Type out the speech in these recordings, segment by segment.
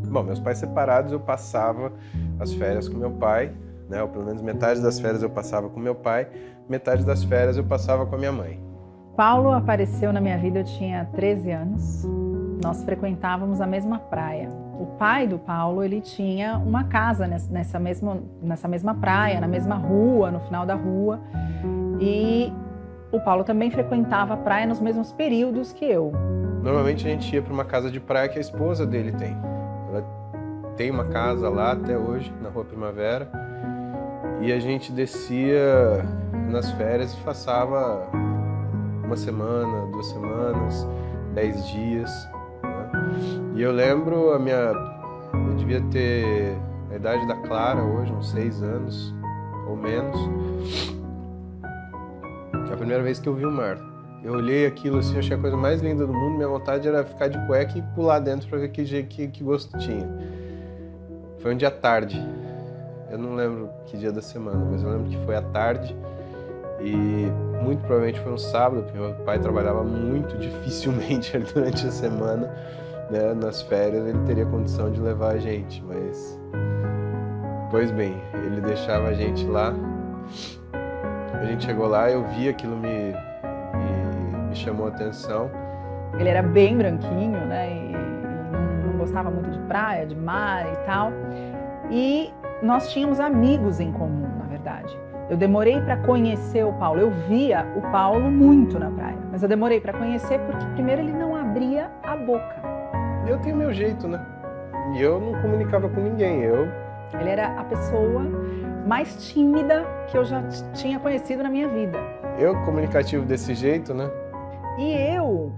Bom, meus pais separados, eu passava as férias com meu pai, né? Ou pelo menos metade das férias eu passava com meu pai, metade das férias eu passava com a minha mãe. Paulo apareceu na minha vida, eu tinha 13 anos. Nós frequentávamos a mesma praia. O pai do Paulo, ele tinha uma casa nessa mesma praia, na mesma rua, no final da rua. E o Paulo também frequentava a praia nos mesmos períodos que eu. Normalmente a gente ia para uma casa de praia que a esposa dele tem. Ela tem uma casa lá até hoje, na Rua Primavera. E a gente descia nas férias e passava uma semana, 2 semanas, 10 dias. Né? E eu lembro, eu devia ter a idade da Clara hoje, uns 6 anos ou menos. A primeira vez que eu vi o mar. Eu olhei aquilo assim, achei a coisa mais linda do mundo. Minha vontade era ficar de cueca e pular dentro para ver que gosto tinha. Foi um dia tarde. Eu não lembro que dia da semana, mas eu lembro que foi à tarde. E muito provavelmente foi um sábado, porque meu pai trabalhava muito dificilmente durante a semana, né? Nas férias ele teria condição de levar a gente, mas... Pois bem, ele deixava a gente lá. A gente chegou lá, eu vi aquilo me chamou a atenção. Ele era bem branquinho, né? E não gostava muito de praia, de mar e tal. E nós tínhamos amigos em comum, na verdade. Eu demorei para conhecer o Paulo. Eu via o Paulo muito na praia, mas eu demorei para conhecer porque primeiro ele não abria a boca. Eu tenho meu jeito, né? E eu não comunicava com ninguém. Ele era a pessoa mais tímida que eu já tinha conhecido na minha vida. Eu comunicativo desse jeito, né? E eu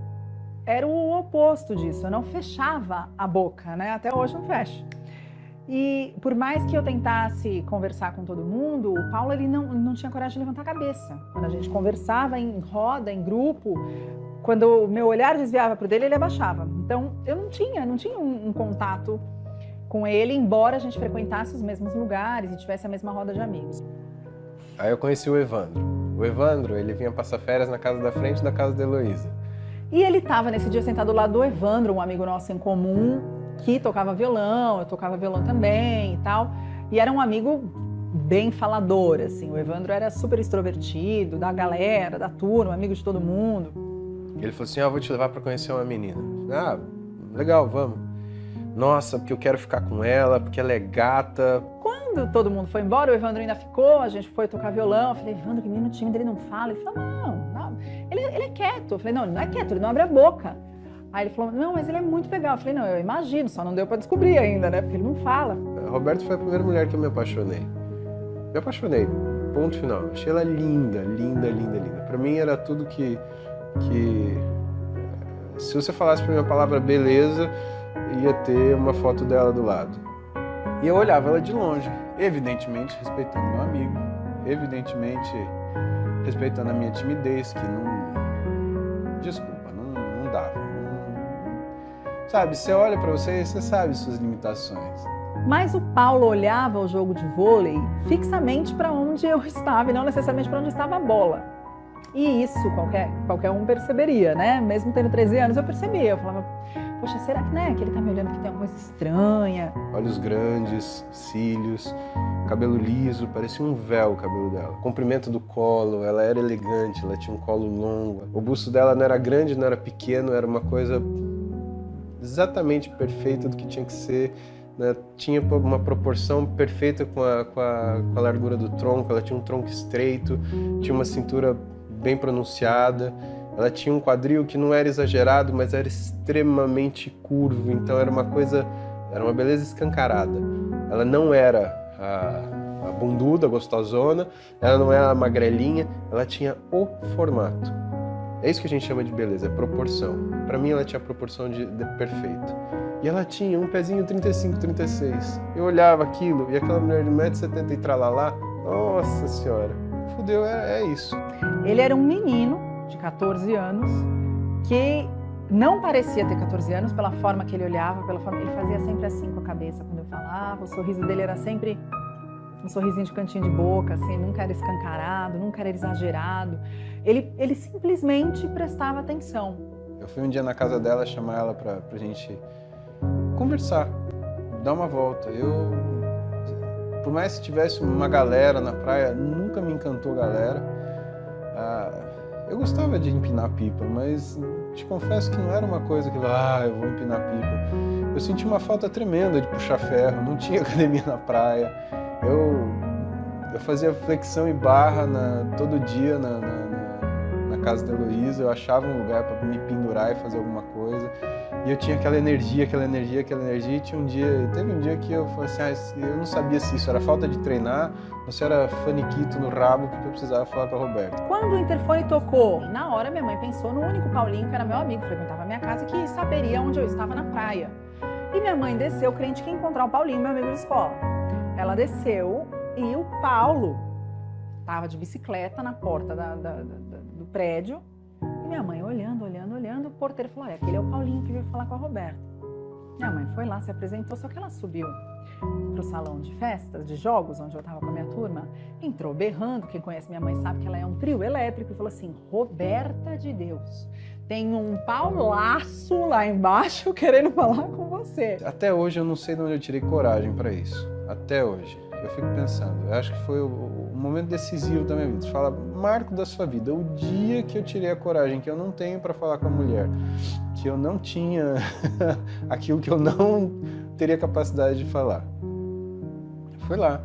era o oposto disso. Eu não fechava a boca, né? Até hoje não fecho. E por mais que eu tentasse conversar com todo mundo, o Paulo ele não tinha coragem de levantar a cabeça. Quando a gente conversava em roda, em grupo, quando o meu olhar desviava para o dele, ele abaixava. Então eu não tinha um contato com ele, embora a gente frequentasse os mesmos lugares e tivesse a mesma roda de amigos. Aí eu conheci o Evandro. O Evandro, ele vinha passar férias na casa da frente da casa da Heloísa. E ele estava nesse dia sentado ao lado do Evandro, um amigo nosso em comum, que tocava violão, eu tocava violão também e tal. E era um amigo bem falador, assim. O Evandro era super extrovertido, da galera, da turma, amigo de todo mundo. Ele falou assim, vou te levar para conhecer uma menina. Ah, legal, vamos. Nossa, porque eu quero ficar com ela, porque ela é gata. Quando todo mundo foi embora, o Evandro ainda ficou, a gente foi tocar violão. Eu falei, Evandro, que menino tímido, ele não fala. Ele falou, não. Ele é quieto. Eu falei, não, ele não é quieto, ele não abre a boca. Aí ele falou, não, mas ele é muito legal. Eu falei, não, eu imagino, só não deu pra descobrir ainda, né? Porque ele não fala. A Roberta foi a primeira mulher que eu me apaixonei. Me apaixonei, ponto final. Achei ela linda, linda, linda, linda. Pra mim era tudo que... Se você falasse pra mim a palavra beleza, ia ter uma foto dela do lado. E eu olhava ela de longe, evidentemente respeitando meu amigo, evidentemente respeitando a minha timidez, que não... Desculpa, não dava. Sabe, você olha pra você e você sabe suas limitações. Mas o Paulo olhava o jogo de vôlei fixamente para onde eu estava e não necessariamente para onde estava a bola. E isso qualquer um perceberia, né? Mesmo tendo 13 anos, eu percebia. Eu falava, poxa, será que, né, que ele tá me olhando que tem alguma coisa estranha? Olhos grandes, cílios, cabelo liso, parecia um véu o cabelo dela. Comprimento do colo, ela era elegante, ela tinha um colo longo. O busto dela não era grande, não era pequeno, era uma coisa exatamente perfeita do que tinha que ser. Né? Tinha uma proporção perfeita com a largura do tronco, ela tinha um tronco estreito, tinha uma cintura bem pronunciada, ela tinha um quadril que não era exagerado, mas era extremamente curvo, então era uma beleza escancarada. Ela não era a bunduda, gostosona, ela não era a magrelinha, ela tinha o formato. É isso que a gente chama de beleza, é proporção. Para mim ela tinha a proporção de perfeita. E ela tinha um pezinho 35, 36. Eu olhava aquilo e aquela mulher de 1,70 m e tralalá, nossa senhora, fudeu, é isso. Ele era um menino de 14 anos que não parecia ter 14 anos pela forma que ele olhava, ele fazia sempre assim com a cabeça quando eu falava, o sorriso dele era sempre um sorrisinho de cantinho de boca, assim, nunca era escancarado, nunca era exagerado. Ele simplesmente prestava atenção. Eu fui um dia na casa dela chamar ela pra gente conversar. dá uma volta. Por mais que tivesse uma galera na praia, nunca me encantou galera. Eu gostava de empinar pipa, mas te confesso que não era uma coisa que, eu vou empinar pipa. Eu senti uma falta tremenda de puxar ferro, não tinha academia na praia. Eu fazia flexão e barra todo dia na casa da Heloísa, eu achava um lugar para me pendurar e fazer alguma coisa. E eu tinha aquela energia, e teve um dia que eu falei assim, eu não sabia se isso era falta de treinar ou se era faniquito no rabo, porque eu precisava falar com a Roberta. Quando o interfone tocou, na hora minha mãe pensou no único Paulinho que era meu amigo, frequentava a minha casa, que saberia onde eu estava na praia. E minha mãe desceu crente que ia encontrar o Paulinho, meu amigo de escola. Ela desceu e o Paulo estava de bicicleta na porta do prédio. E minha mãe olhando, o porteiro falou, aquele é o Paulinho que veio falar com a Roberta. Minha mãe foi lá, se apresentou, só que ela subiu pro salão de festas, de jogos, onde eu estava com a minha turma, entrou berrando, quem conhece minha mãe sabe que ela é um trio elétrico, e falou assim, Roberta de Deus, tem um Paulaço lá embaixo querendo falar com você. Até hoje eu não sei de onde eu tirei coragem para isso, até hoje. Eu fico pensando, eu acho que foi o momento decisivo da minha vida. Você fala, marco da sua vida, o dia que eu tirei a coragem que eu não tenho para falar com a mulher, que eu não tinha aquilo que eu não teria capacidade de falar. Fui lá,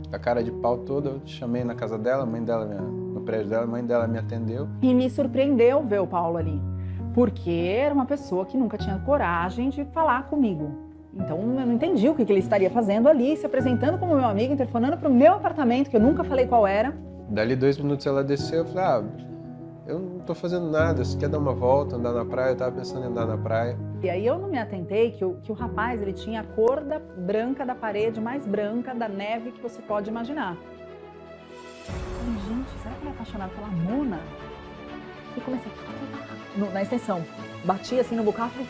com a cara de pau toda, eu chamei na casa dela, no prédio dela, a mãe dela me atendeu. E me surpreendeu ver o Paulo ali, porque era uma pessoa que nunca tinha coragem de falar comigo. Então eu não entendi o que ele estaria fazendo ali, se apresentando como meu amigo, interfonando para o meu apartamento, que eu nunca falei qual era. Dali 2 minutos ela desceu, eu falei, eu não tô fazendo nada, você quer dar uma volta, andar na praia? Eu tava pensando em andar na praia. E aí eu não me atentei que o rapaz, ele tinha a cor branca da parede, mais branca da neve que você pode imaginar. Eu falei, gente, será que ele é apaixonado pela Mona? E comecei na extensão, bati assim no bocal e falei,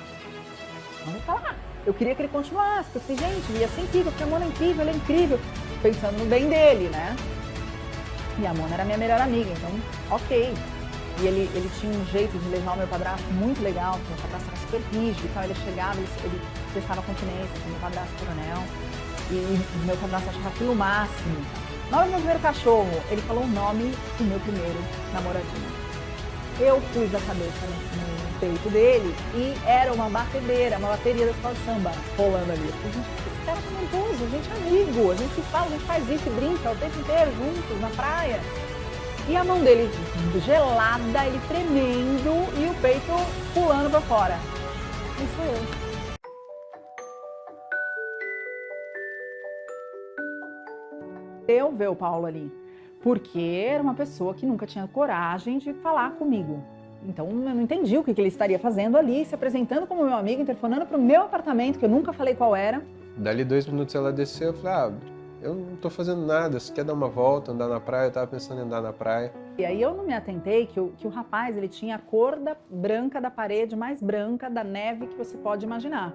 vamos falar. Eu queria que ele continuasse, porque eu falei, gente, ia ser incrível, porque a Mona é incrível, ele é incrível. Pensando no bem dele, né? E a Mona era minha melhor amiga, então, ok. E ele tinha um jeito de levar o meu padrasto muito legal, porque o meu padrasto era super rígido, então ele chegava, ele testava a continência com o meu padrasto coronel, e o meu padrasto achava aquilo o máximo. Na hora do meu primeiro cachorro, ele falou o nome do meu primeiro namoradinho. Eu pus a cabeça no peito dele e era uma bateria da escola de samba rolando ali. Eu falei, gente, esse cara é talentoso, a gente é amigo, a gente se fala, a gente faz isso e brinca o tempo inteiro juntos na praia. E a mão dele gelada, ele tremendo e o peito pulando pra fora. Isso sou eu. Eu ver o Paulo ali, porque era uma pessoa que nunca tinha coragem de falar comigo. Então eu não entendi o que ele estaria fazendo ali, se apresentando como meu amigo, interfonando para o meu apartamento, que eu nunca falei qual era. Dali 2 minutos ela desceu, eu falei, eu não tô fazendo nada, você quer dar uma volta, andar na praia? Eu tava pensando em andar na praia. E aí eu não me atentei que o rapaz, ele tinha a cor branca da parede, mais branca da neve que você pode imaginar.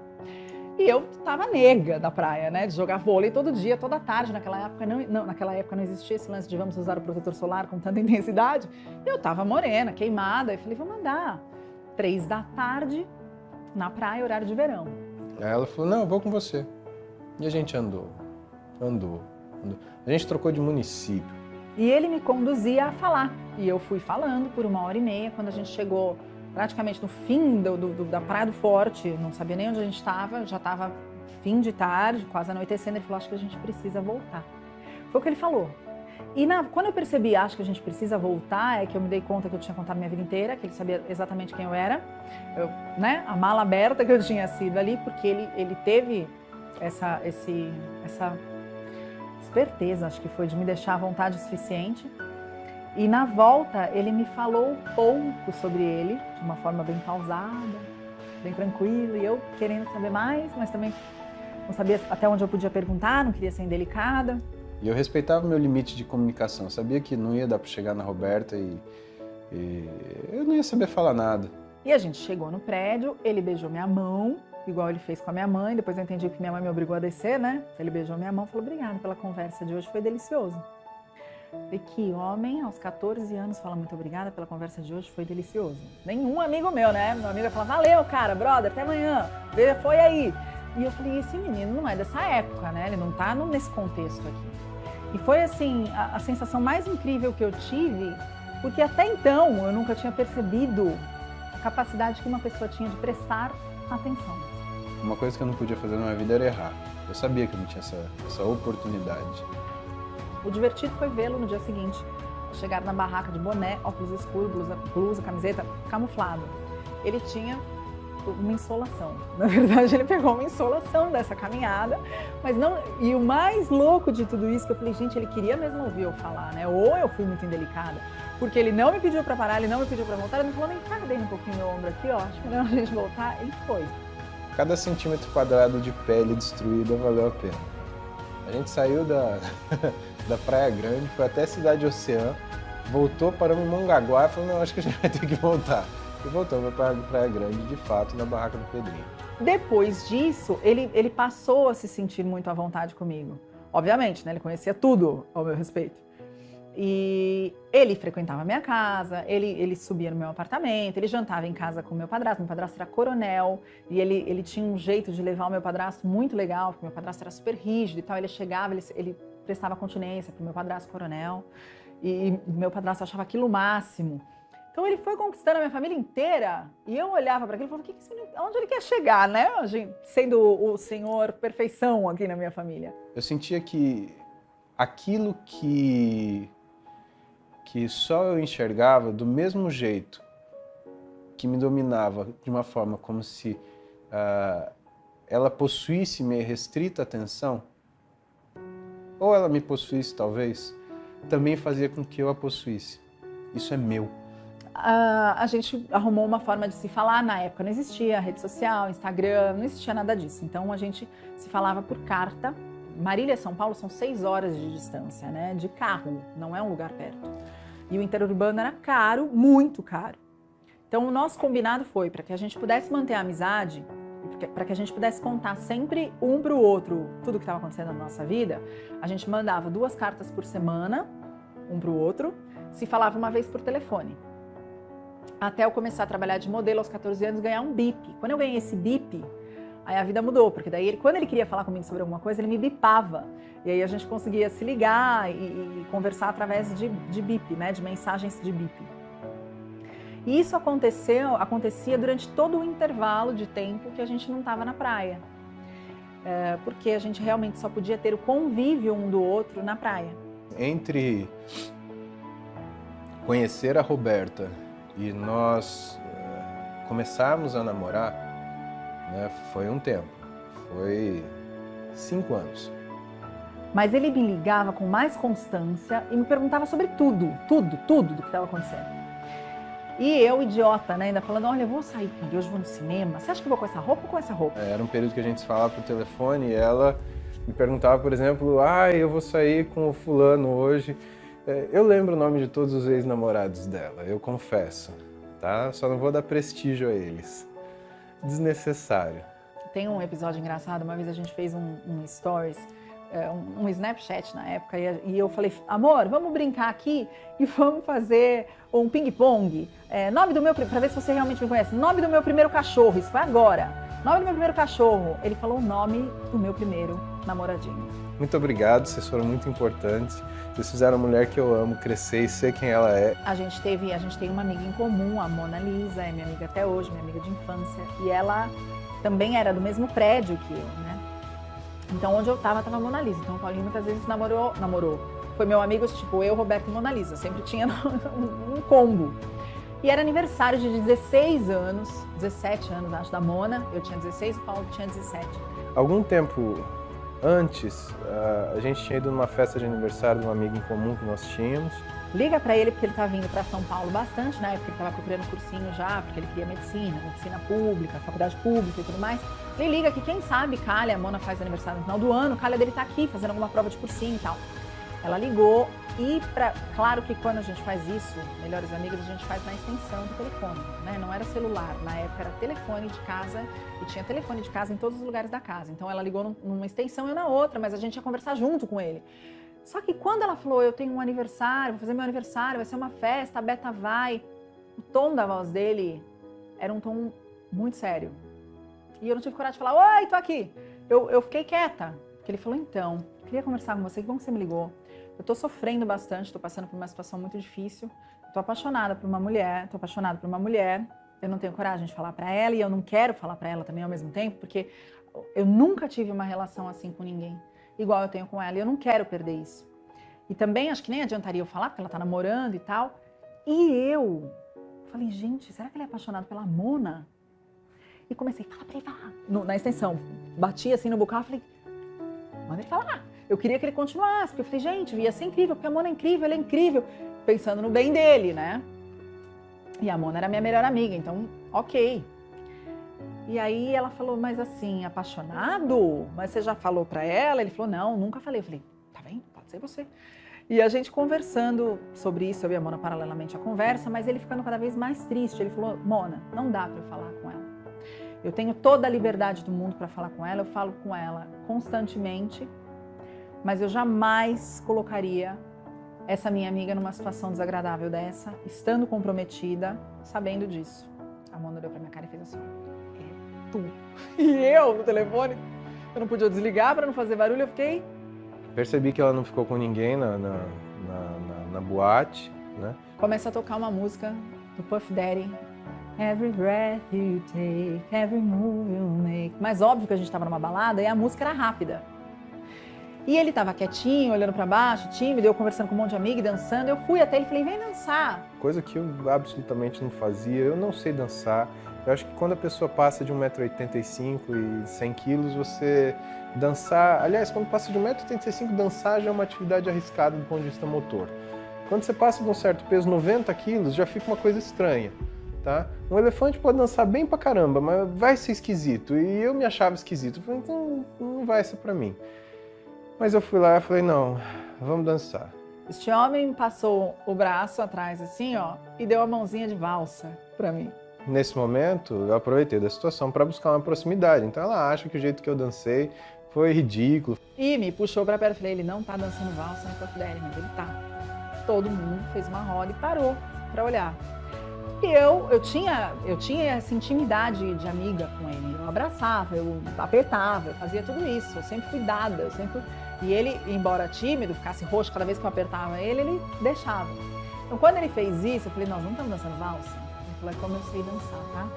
E eu tava nega da praia, né, de jogar vôlei todo dia, toda tarde. Naquela época não existia esse lance de vamos usar o protetor solar com tanta intensidade. Eu tava morena, queimada, e falei, vamos andar. 3 da tarde, na praia, horário de verão. Aí ela falou, não, eu vou com você. E a gente andou. A gente trocou de município. E ele me conduzia a falar. E eu fui falando por 1h30, quando a gente chegou praticamente no fim da Praia do Forte, não sabia nem onde a gente estava, já estava fim de tarde, quase anoitecendo, ele falou, acho que a gente precisa voltar. Foi o que ele falou. E quando eu percebi, acho que a gente precisa voltar, é que eu me dei conta que eu tinha contado minha vida inteira, que ele sabia exatamente quem eu era, a mala aberta que eu tinha sido ali, porque ele teve essa esperteza, acho que foi, de me deixar à vontade o suficiente. E na volta, ele me falou pouco sobre ele, de uma forma bem pausada, bem tranquila, e eu querendo saber mais, mas também não sabia até onde eu podia perguntar, não queria ser indelicada. E eu respeitava o meu limite de comunicação, eu sabia que não ia dar para chegar na Roberta e eu não ia saber falar nada. E a gente chegou no prédio, ele beijou minha mão, igual ele fez com a minha mãe, depois eu entendi que minha mãe me obrigou a descer, né? Ele beijou minha mão e falou, obrigada pela conversa de hoje, foi delicioso. E que homem, aos 14 anos, fala muito obrigada pela conversa de hoje, foi delicioso. Nenhum amigo meu, né? Meu amigo ia falar, valeu, cara, brother, até amanhã, foi aí. E eu falei, esse menino não é dessa época, né? Ele não tá nesse contexto aqui. E foi, assim, a sensação mais incrível que eu tive, porque até então eu nunca tinha percebido a capacidade que uma pessoa tinha de prestar atenção. Uma coisa que eu não podia fazer na minha vida era errar. Eu sabia que eu não tinha essa oportunidade. O divertido foi vê-lo no dia seguinte, chegar na barraca de boné, óculos escuros, blusa, camiseta, camuflado. Ele tinha uma insolação. Na verdade, ele pegou uma insolação dessa caminhada, mas não. E o mais louco de tudo isso que eu falei, gente, ele queria mesmo ouvir eu falar, né? Ou eu fui muito indelicada, porque ele não me pediu para parar, ele não me pediu para voltar, ele me falou, nem cá, dei um pouquinho meu ombro aqui, ó, acho melhor a gente voltar. Ele foi. Cada centímetro quadrado de pele destruída valeu a pena. A gente saiu da Praia Grande, foi até Cidade Oceã, voltou, paramos em Mongaguá e falou, não, acho que a gente vai ter que voltar. E voltamos para a Praia Grande, de fato, na barraca do Pedrinho. Depois disso, ele passou a se sentir muito à vontade comigo. Obviamente, né? Ele conhecia tudo ao meu respeito. E ele frequentava a minha casa, ele subia no meu apartamento, ele jantava em casa com o meu padrasto era coronel, e ele tinha um jeito de levar o meu padrasto muito legal, porque meu padrasto era super rígido e tal, ele chegava, ele prestava continência pro meu padrasto coronel, e meu padrasto achava aquilo o máximo. Então ele foi conquistando a minha família inteira, e eu olhava para aquilo e falava, onde ele quer chegar, né? Sendo o senhor perfeição aqui na minha família. Eu sentia que aquilo que só eu enxergava do mesmo jeito que me dominava de uma forma como se ela possuísse minha restrita atenção, ou ela me possuísse talvez, também fazia com que eu a possuísse. Isso é meu. A gente arrumou uma forma de se falar na época, não existia rede social, Instagram, não existia nada disso. Então a gente se falava por carta. Marília e São Paulo são 6 horas de distância, né? De carro, não é um lugar perto. E o interurbano era caro, muito caro. Então o nosso combinado foi, para que a gente pudesse manter a amizade, para que a gente pudesse contar sempre um para o outro tudo o que estava acontecendo na nossa vida, a gente mandava 2 cartas por semana, um para o outro, se falava uma vez por telefone. Até eu começar a trabalhar de modelo aos 14 anos, ganhar um bip. Quando eu ganhei esse bip, aí a vida mudou, porque daí quando ele queria falar comigo sobre alguma coisa, ele me bipava. E aí a gente conseguia se ligar e conversar através de bip, né, de mensagens de bip. E isso acontecia durante todo o intervalo de tempo que a gente não estava na praia. Porque a gente realmente só podia ter o convívio um do outro na praia. Entre conhecer a Roberta e nós começarmos a namorar, né, foi um tempo, foi 5 anos. Mas ele me ligava com mais constância e me perguntava sobre tudo do que estava acontecendo. E eu, idiota, né, ainda falando, olha, eu vou sair aqui, hoje vou no cinema, você acha que eu vou com essa roupa ou com essa roupa? Era um período que a gente se falava por telefone e ela me perguntava, por exemplo, eu vou sair com o fulano hoje. Eu lembro o nome de todos os ex-namorados dela, eu confesso, tá? Só não vou dar prestígio a eles. Desnecessário. Tem um episódio engraçado, uma vez a gente fez um stories, um Snapchat na época, e eu falei, amor, vamos brincar aqui e vamos fazer um ping-pong. Nome do meu, pra ver se você realmente me conhece, nome do meu primeiro cachorro, isso foi agora. Nome do meu primeiro cachorro. Ele falou o nome do meu primeiro namoradinho. Muito obrigado, vocês foram muito importantes. Vocês fizeram a mulher que eu amo crescer e ser quem ela é. A gente tem uma amiga em comum, a Mona Lisa, é minha amiga até hoje, minha amiga de infância. E ela também era do mesmo prédio que eu, né? Então, onde eu tava a Mona Lisa. Então, o Paulinho muitas vezes namorou. Foi meu amigo, tipo, eu, Roberto e Mona Lisa. Sempre tinha um combo. E era aniversário de 16 anos, 17 anos, acho, da Mona. Eu tinha 16, o Paulo tinha 17. Algum tempo antes, a gente tinha ido numa festa de aniversário de um amigo em comum que nós tínhamos. Liga pra ele, porque ele tá vindo pra São Paulo bastante, né? Porque ele tava procurando cursinho já, porque ele queria medicina pública, faculdade pública e tudo mais. Ele liga que quem sabe calha, a Mona faz aniversário no final do ano, calha dele tá aqui fazendo alguma prova de cursinho e tal. Ela ligou e, claro que quando a gente faz isso, melhores amigas, a gente faz na extensão do telefone, né? Não era celular, na época era telefone de casa e tinha telefone de casa em todos os lugares da casa. Então ela ligou numa extensão e eu na outra, mas a gente ia conversar junto com ele. Só que quando ela falou, eu tenho um aniversário, vou fazer meu aniversário, vai ser uma festa, a Beta vai, o tom da voz dele era um tom muito sério. E eu não tive coragem de falar, oi, tô aqui. Eu fiquei quieta. Porque ele falou, então, queria conversar com você, que bom que você me ligou. Eu tô sofrendo bastante, tô passando por uma situação muito difícil. Tô apaixonada por uma mulher, eu não tenho coragem de falar pra ela e eu não quero falar pra ela também ao mesmo tempo, porque eu nunca tive uma relação assim com ninguém, igual eu tenho com ela, e eu não quero perder isso. E também acho que nem adiantaria eu falar, porque ela tá namorando e tal. E eu falei, gente, será que ele é apaixonado pela Mona? E comecei, fala pra ele falar, na extensão. Bati assim no bocal e falei, manda ele falar. Eu queria que ele continuasse, porque eu falei, gente, ia ser incrível, porque a Mona é incrível, ele é incrível. Pensando no bem dele, né? E a Mona era minha melhor amiga, então, ok. E aí ela falou, mas assim, apaixonado? Mas você já falou pra ela? Ele falou, não, nunca falei. Eu falei, tá vendo? Pode ser você. E a gente conversando sobre isso, eu e a Mona paralelamente à conversa, mas ele ficando cada vez mais triste. Ele falou, Mona, não dá pra eu falar com ela. Eu tenho toda a liberdade do mundo pra falar com ela, eu falo com ela constantemente, mas eu jamais colocaria essa minha amiga numa situação desagradável dessa, estando comprometida, sabendo disso. A Mona olhou pra minha cara e fez assim, é tu. E eu, no telefone, eu não podia desligar pra não fazer barulho, eu fiquei... Percebi que ela não ficou com ninguém na boate, né? Começa a tocar uma música do Puff Daddy. Every breath you take, every move you make. Mas óbvio que a gente estava numa balada e a música era rápida. E ele estava quietinho, olhando para baixo, tímido, eu conversando com um monte de amiga e dançando. Eu fui até ele e falei, vem dançar. Coisa que eu absolutamente não fazia, eu não sei dançar. Eu acho que quando a pessoa passa de 1,85 m e 100 kg, você dançar... Aliás, quando passa de 1,85 m, dançar já é uma atividade arriscada do ponto de vista motor. Quando você passa de um certo peso, 90 kg, já fica uma coisa estranha, tá? Um elefante pode dançar bem pra caramba, mas vai ser esquisito. E eu me achava esquisito. Eu falei, então não vai ser pra mim. Mas eu fui lá e falei, não, vamos dançar. Este homem passou o braço atrás assim, ó, e deu a mãozinha de valsa pra mim. Nesse momento, eu aproveitei da situação para buscar uma proximidade. Então ela acha que o jeito que eu dancei foi ridículo. E me puxou pra perto. Falei, ele não tá dançando valsa no Puff Daddy, mas ele tá. Todo mundo fez uma roda e parou pra olhar. E eu tinha essa intimidade de amiga com ele. Eu abraçava, eu apertava, eu fazia tudo isso. Eu sempre fui dada, E ele, embora tímido, ficasse roxo cada vez que eu apertava ele deixava. Então quando ele fez isso, eu falei, nós não estamos dançando valsa? Ele falou, é como eu sei dançar, tá?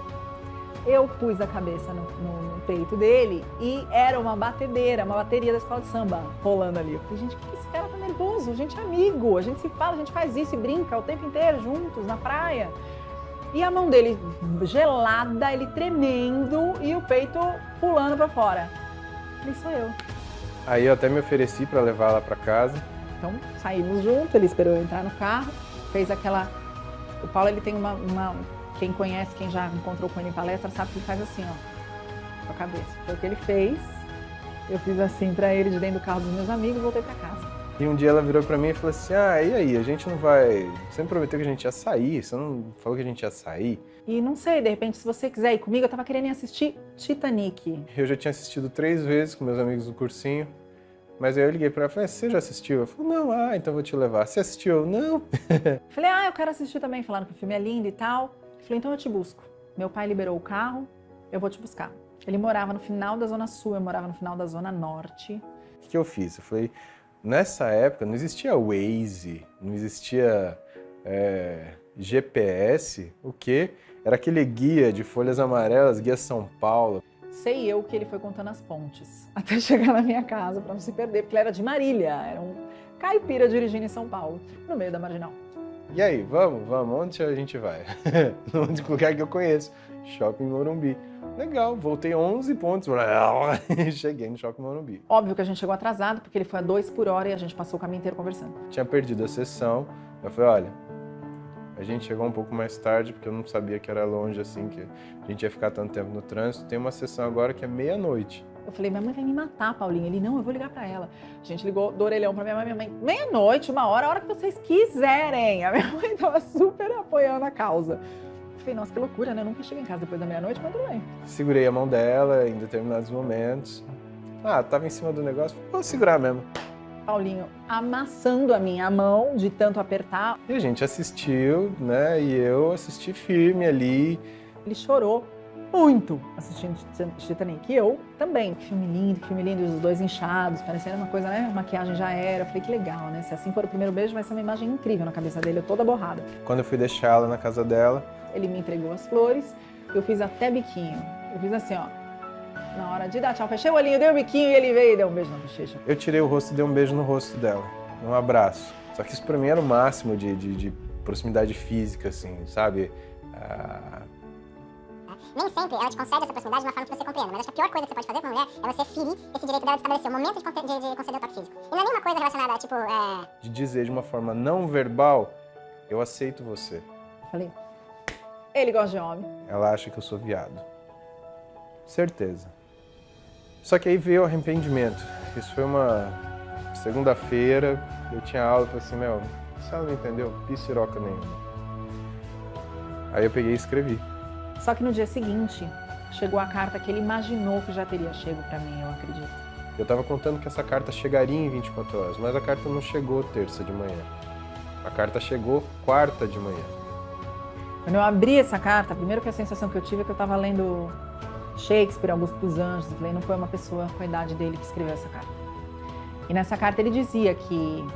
Eu pus a cabeça no peito dele e era uma batedeira, uma bateria da escola de samba rolando ali. Eu falei, gente, por que esse cara tá nervoso? A gente é amigo, a gente se fala, a gente faz isso e brinca o tempo inteiro juntos, na praia. E a mão dele gelada, ele tremendo e o peito pulando pra fora. Eu falei, sou eu. Aí eu até me ofereci para levar ela para casa. Então saímos juntos, ele esperou eu entrar no carro, fez aquela... O Paulo, ele tem uma... Quem conhece, quem já encontrou com ele em palestra, sabe que ele faz assim, ó, com a cabeça. Foi o que ele fez. Eu fiz assim pra ele de dentro do carro dos meus amigos e voltei pra casa. E um dia ela virou pra mim e falou assim, e aí, a gente não vai... Você me prometeu que a gente ia sair, você não falou que a gente ia sair? E não sei, de repente, se você quiser ir comigo, eu tava querendo ir assistir Titanic. Eu já tinha assistido 3 vezes com meus amigos do cursinho, mas aí eu liguei pra ela e falei, você já assistiu? Ela falou, não, então vou te levar. Você assistiu? Não. Falei, eu quero assistir também, falando que o filme é lindo e tal. Falei, então eu te busco. Meu pai liberou o carro, eu vou te buscar. Ele morava no final da Zona Sul, eu morava no final da Zona Norte. O que eu fiz? Eu falei, nessa época não existia Waze, não existia GPS, o quê? Era aquele guia de folhas amarelas, guia São Paulo. Sei eu que ele foi contando as pontes, até chegar na minha casa, pra não se perder, porque ele era de Marília, era um caipira dirigindo em São Paulo, no meio da Marginal. E aí, vamos, onde a gente vai? No único lugar que eu conheço, Shopping Morumbi. Legal, voltei 11 pontos, cheguei no Shopping Morumbi. Óbvio que a gente chegou atrasado, porque ele foi a 2 por hora e a gente passou o caminho inteiro conversando. Tinha perdido a sessão, eu falei, olha, a gente chegou um pouco mais tarde, porque eu não sabia que era longe assim, que a gente ia ficar tanto tempo no trânsito, tem uma sessão agora que é meia-noite. Eu falei, minha mãe vai me matar, Paulinho. Ele, não, eu vou ligar pra ela. A gente ligou do orelhão pra minha mãe, meia-noite, 1 hora, a hora que vocês quiserem. A minha mãe tava super apoiando a causa. Eu falei, nossa, que loucura, né? Eu nunca cheguei em casa depois da meia-noite, mas tudo bem. Segurei a mão dela em determinados momentos. Tava em cima do negócio, vou segurar mesmo. Paulinho amassando a minha mão de tanto apertar. E a gente assistiu, né? E eu assisti firme ali. Ele chorou muito assistindo Titanic. E eu também, que filme lindo, os dois inchados, parecendo uma coisa, né? A maquiagem já era. Eu falei, que legal, né? Se assim for o primeiro beijo, vai ser uma imagem incrível na cabeça dele, eu toda borrada. Quando eu fui deixá-la na casa dela, ele me entregou as flores, eu fiz até biquinho. Eu fiz assim, ó. Na hora de dar tchau, fechei o olhinho, dei o biquinho e ele veio e deu um beijo na bochecha. eu tirei o rosto e dei um beijo no rosto dela, um abraço. Só que isso pra mim era o máximo de proximidade física, assim, sabe? Nem sempre ela te concede essa proximidade de uma forma que você compreenda, mas acho que a pior coisa que você pode fazer com uma mulher é você ferir esse direito dela de estabelecer o momento de conceder o toque físico. E não é nenhuma coisa relacionada a, tipo, De dizer de uma forma não verbal, eu aceito você. Eu falei, ele gosta de homem. Ela acha que eu sou viado. Certeza. Só que aí veio o arrependimento. Isso foi uma segunda-feira, eu tinha aula e falei assim, meu, se ela não entendeu, pisiroca nenhuma. Aí eu peguei e escrevi. Só que no dia seguinte, chegou a carta que ele imaginou que já teria chego pra mim, eu acredito. Eu tava contando que essa carta chegaria em 24 horas, mas a carta não chegou terça de manhã. A carta chegou quarta de manhã. Quando eu abri essa carta, primeiro que a sensação que eu tive é que eu tava lendo Shakespeare, Augusto dos Anjos. Eu falei, não foi uma pessoa com a idade dele que escreveu essa carta. E nessa carta ele dizia que,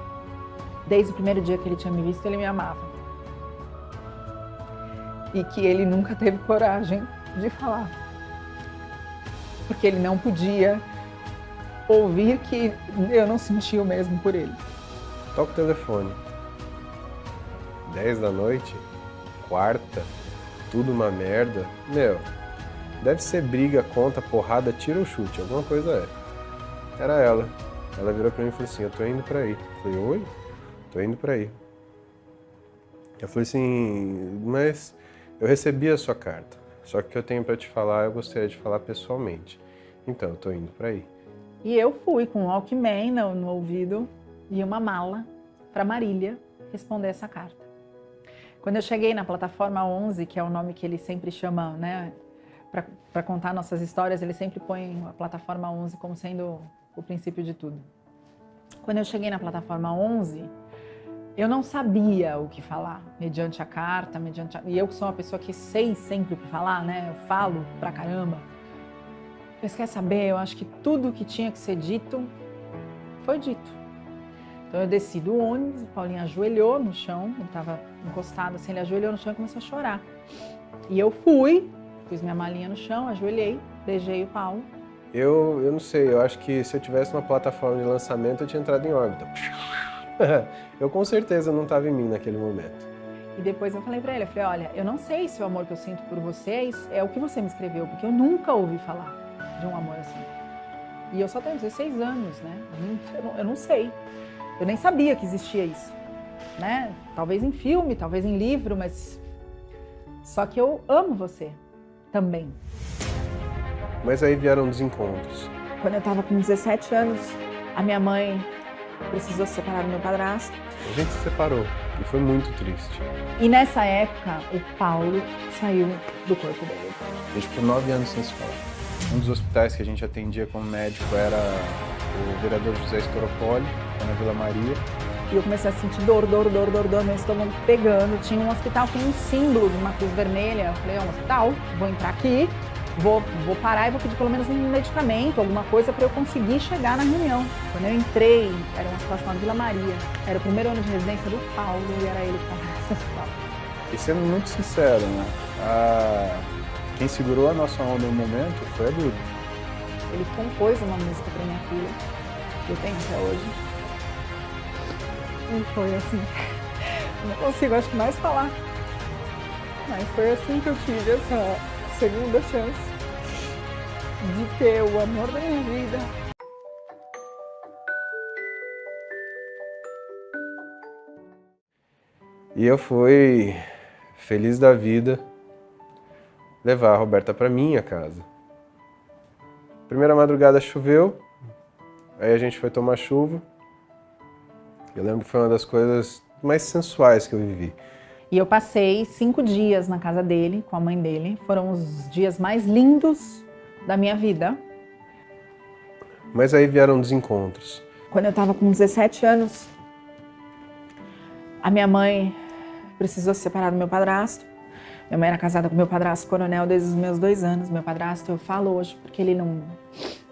desde o primeiro dia que ele tinha me visto, ele me amava. E que ele nunca teve coragem de falar. Porque ele não podia ouvir que eu não sentia o mesmo por ele. Toca o telefone. 10 da noite, quarta, tudo uma merda. Meu, deve ser briga, conta, porrada, tira ou chute, alguma coisa é. Era ela. Ela virou pra mim e falou assim, eu tô indo pra aí. Eu falei, oi? Tô indo pra aí. Eu falei assim, mas eu recebi a sua carta, só que o que eu tenho pra te falar, eu gostaria de falar pessoalmente. Então, eu tô indo pra aí. E eu fui com um Walkman no ouvido e uma mala para Marília responder essa carta. Quando eu cheguei na plataforma 11, que é o nome que ele sempre chama, né, para contar nossas histórias, ele sempre põe a plataforma 11 como sendo o princípio de tudo. Quando eu cheguei na plataforma 11, eu não sabia o que falar, mediante a carta, e eu que sou uma pessoa que sei sempre o que falar, né, eu falo pra caramba. Mas quer saber, eu acho que tudo que tinha que ser dito, foi dito. Então eu desci do ônibus, o Paulinho ajoelhou no chão, ele estava encostado assim, ele ajoelhou no chão e começou a chorar. E eu fui, pus minha malinha no chão, ajoelhei, beijei o Paulo. Eu não sei, eu acho que se eu tivesse uma plataforma de lançamento, eu tinha entrado em órbita. Eu com certeza não estava em mim naquele momento. E depois eu falei pra ele, olha, eu não sei se o amor que eu sinto por vocês é o que você me escreveu, porque eu nunca ouvi falar de um amor assim. E eu só tenho 16 anos, né? Eu não sei. Eu nem sabia que existia isso, né? Talvez em filme, talvez em livro, mas... Só que eu amo você também. Mas aí vieram desencontros. Quando eu tava com 17 anos, a minha mãe precisou se separar do meu padrasto. A gente se separou e foi muito triste. E nessa época, o Paulo saiu do corpo dele. A gente ficou 9 anos sem se falar. Um dos hospitais que a gente atendia como médico era o vereador José Storopoli, na Vila Maria. E eu comecei a sentir dor, meu estômago pegando. Tinha um hospital com um símbolo de uma cruz vermelha. Eu falei, é um hospital, vou entrar aqui, vou parar e vou pedir pelo menos um medicamento, alguma coisa para eu conseguir chegar na reunião. Quando eu entrei, era um hospital chamado Vila Maria. Era o primeiro ano de residência do Paulo e era ele que estava nesse hospital. E sendo muito sincero, né? Quem segurou a nossa onda no momento foi a Duda. Ele compôs uma música para minha filha, que eu tenho até hoje. E foi assim, não consigo acho que mais falar, mas foi assim que eu tive essa segunda chance de ter o amor da minha vida. E eu fui feliz da vida levar a Roberta para minha casa. Primeira madrugada choveu, aí a gente foi tomar chuva. Eu lembro que foi uma das coisas mais sensuais que eu vivi. E eu passei 5 dias na casa dele, com a mãe dele. Foram os dias mais lindos da minha vida. Mas aí vieram desencontros. Quando eu estava com 17 anos, a minha mãe precisou se separar do meu padrasto. Minha mãe era casada com meu padrasto coronel desde os meus 2 anos. Meu padrasto, eu falo hoje, porque ele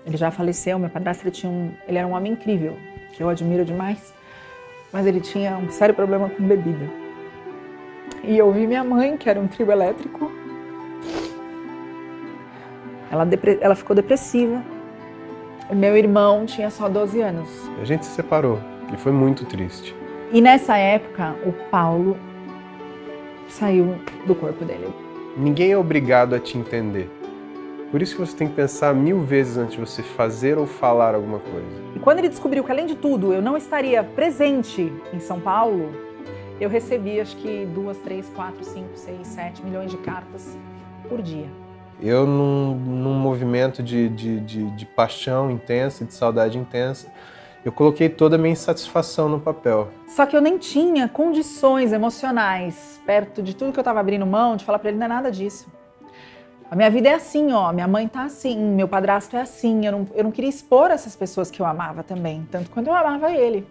já faleceu. Meu padrasto, ele era um homem incrível, que eu admiro demais, mas ele tinha um sério problema com bebida. E eu vi minha mãe, que era um trio elétrico, ela ficou depressiva. E meu irmão tinha só 12 anos. A gente se separou e foi muito triste. E nessa época, o Paulo saiu do corpo dele. Ninguém é obrigado a te entender. Por isso que você tem que pensar 1000 vezes antes de você fazer ou falar alguma coisa. E quando ele descobriu que, além de tudo, eu não estaria presente em São Paulo, eu recebi, acho que 2, 3, 4, 5, 6, 7 milhões de cartas por dia. Eu, num movimento de paixão intensa, de saudade intensa, eu coloquei toda a minha insatisfação no papel. Só que eu nem tinha condições emocionais, perto de tudo que eu estava abrindo mão, de falar para ele, não é nada disso. A minha vida é assim, ó, minha mãe tá assim, meu padrasto é assim. Eu não queria expor essas pessoas que eu amava também, tanto quanto eu amava ele.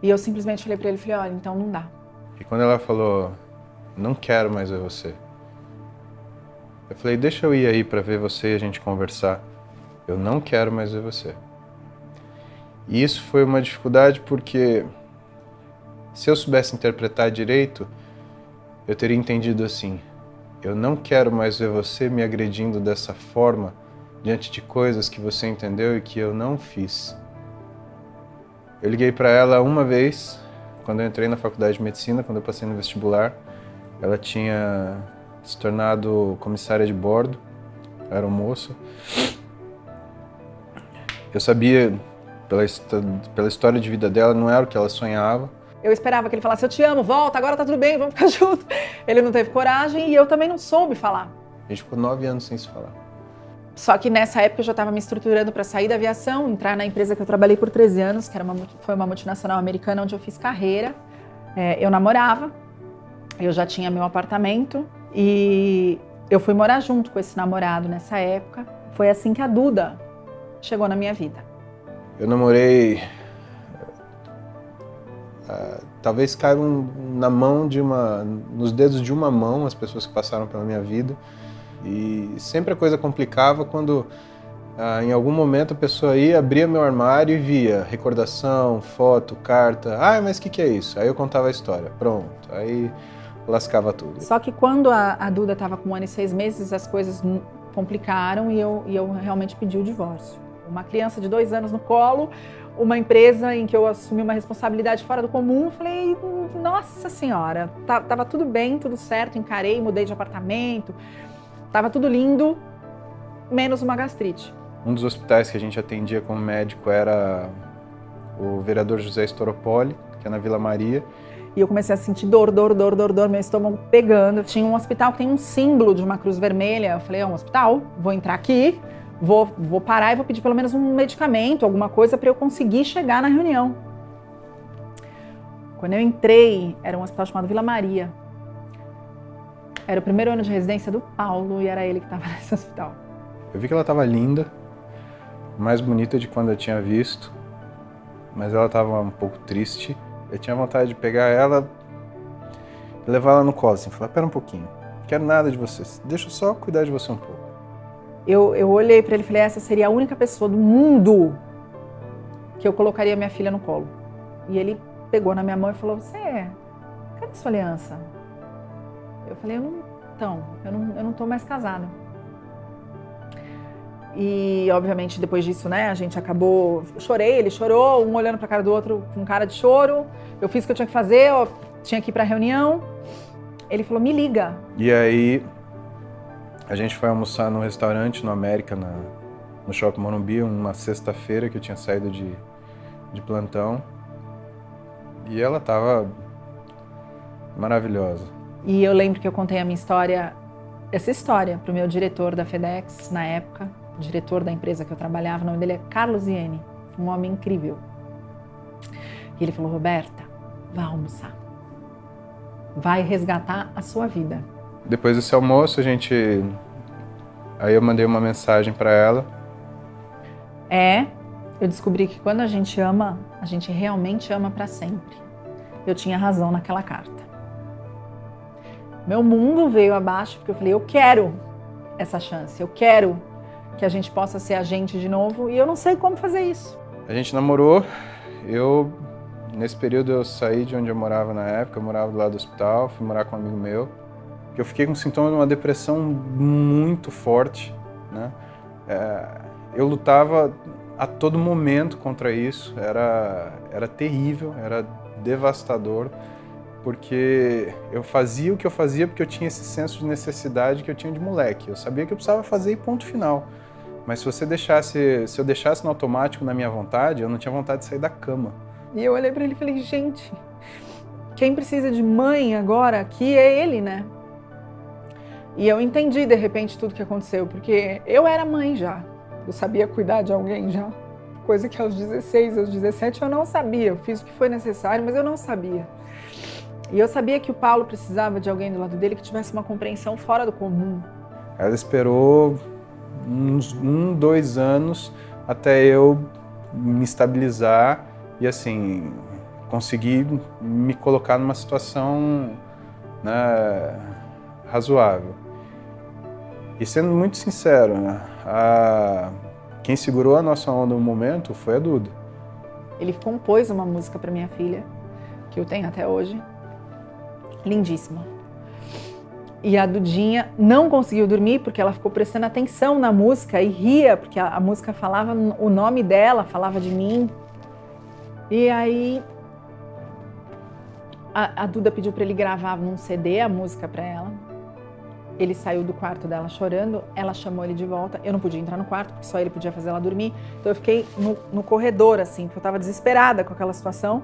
E eu simplesmente falei para ele, olha, então não dá. E quando ela falou, não quero mais ver você, eu falei, deixa eu ir aí para ver você e a gente conversar. Eu não quero mais ver você. E isso foi uma dificuldade porque, se eu soubesse interpretar direito, eu teria entendido assim, eu não quero mais ver você me agredindo dessa forma diante de coisas que você entendeu e que eu não fiz. Eu liguei para ela uma vez, quando eu entrei na faculdade de medicina, quando eu passei no vestibular. Ela tinha se tornado comissária de bordo, era um moço. Eu sabia, pela história de vida dela, não era o que ela sonhava. Eu esperava que ele falasse, eu te amo, volta, agora tá tudo bem, vamos ficar juntos. Ele não teve coragem e eu também não soube falar. A gente ficou 9 anos sem se falar. Só que nessa época eu já estava me estruturando para sair da aviação, entrar na empresa que eu trabalhei por 13 anos, que foi uma multinacional americana onde eu fiz carreira. Eu namorava, eu já tinha meu apartamento e eu fui morar junto com esse namorado nessa época. Foi assim que a Duda chegou na minha vida. Eu namorei... talvez caibam na mão nos dedos de uma mão as pessoas que passaram pela minha vida. E sempre a coisa complicava quando, em algum momento, a pessoa ia, abria meu armário e via recordação, foto, carta. Ah, mas o que é isso? Aí eu contava a história. Pronto. Aí lascava tudo. Só que quando a Duda estava com 1 ano e 6 meses, as coisas complicaram e eu realmente pedi o divórcio. Uma criança de 2 anos no colo, uma empresa em que eu assumi uma responsabilidade fora do comum, falei, nossa senhora, tava tudo bem, tudo certo, encarei, mudei de apartamento, tava tudo lindo, menos uma gastrite. Um dos hospitais que a gente atendia como médico era o vereador José Storopoli, que é na Vila Maria. E eu comecei a sentir dor, meu estômago pegando. Tinha um hospital que tem um símbolo de uma cruz vermelha. Eu falei, é um hospital, vou entrar aqui, vou parar e vou pedir pelo menos um medicamento, alguma coisa para eu conseguir chegar na reunião. Quando eu entrei, era um hospital chamado Vila Maria. Era o primeiro ano de residência do Paulo e era ele que estava nesse hospital. Eu vi que ela estava linda, mais bonita de quando eu tinha visto, mas ela estava um pouco triste. Eu tinha vontade de pegar ela e levar ela no colo, assim, falar, pera um pouquinho, não quero nada de você, deixa eu só cuidar de você um pouco. Eu olhei para ele e falei, essa seria a única pessoa do mundo que eu colocaria minha filha no colo. E ele pegou na minha mão e falou, cadê sua aliança? Eu falei, eu não tô mais casada. E, obviamente, depois disso, né, a gente acabou... Eu chorei, ele chorou, um olhando pra cara do outro com cara de choro. Eu fiz o que eu tinha que fazer, eu tinha que ir pra reunião. Ele falou, me liga. E aí, a gente foi almoçar num restaurante no América, no Shopping Morumbi, uma sexta-feira que eu tinha saído de plantão. E ela tava maravilhosa. E eu lembro que eu contei a minha história, essa história, pro meu diretor da FedEx, na época, diretor da empresa que eu trabalhava, o nome dele é Carlos Iene, um homem incrível. E ele falou, Roberta, vá almoçar. Vai resgatar a sua vida. Depois desse almoço, aí eu mandei uma mensagem para ela. Eu descobri que quando a gente ama, a gente realmente ama para sempre. Eu tinha razão naquela carta. Meu mundo veio abaixo, porque eu falei, eu quero essa chance, eu quero que a gente possa ser a gente de novo, e eu não sei como fazer isso. A gente namorou, nesse período eu saí de onde eu morava na época, eu morava do lado do hospital, fui morar com um amigo meu, que eu fiquei com sintomas de uma depressão muito forte, né? Eu lutava a todo momento contra isso, era terrível, era devastador, porque eu fazia o que eu fazia porque eu tinha esse senso de necessidade que eu tinha de moleque. Eu sabia que eu precisava fazer e ponto final. Mas se eu deixasse no automático na minha vontade, eu não tinha vontade de sair da cama. E eu olhei pra ele e falei, gente, quem precisa de mãe agora aqui é ele, né? E eu entendi de repente tudo que aconteceu, porque eu era mãe já. Eu sabia cuidar de alguém já. Coisa que aos 16, aos 17 eu não sabia. Eu fiz o que foi necessário, mas eu não sabia. E eu sabia que o Paulo precisava de alguém do lado dele que tivesse uma compreensão fora do comum. Ela esperou uns 2 anos até eu me estabilizar e, assim, conseguir me colocar numa situação, né, razoável. E sendo muito sincero, né, quem segurou a nossa onda no momento foi a Duda. Ele compôs uma música para minha filha, que eu tenho até hoje, lindíssima. E a Dudinha não conseguiu dormir porque ela ficou prestando atenção na música e ria, porque a música falava o nome dela, falava de mim. E aí a Duda pediu para ele gravar num CD a música para ela. Ele saiu do quarto dela chorando, ela chamou ele de volta. Eu não podia entrar no quarto, porque só ele podia fazer ela dormir. Então eu fiquei no corredor, assim, porque eu estava desesperada com aquela situação.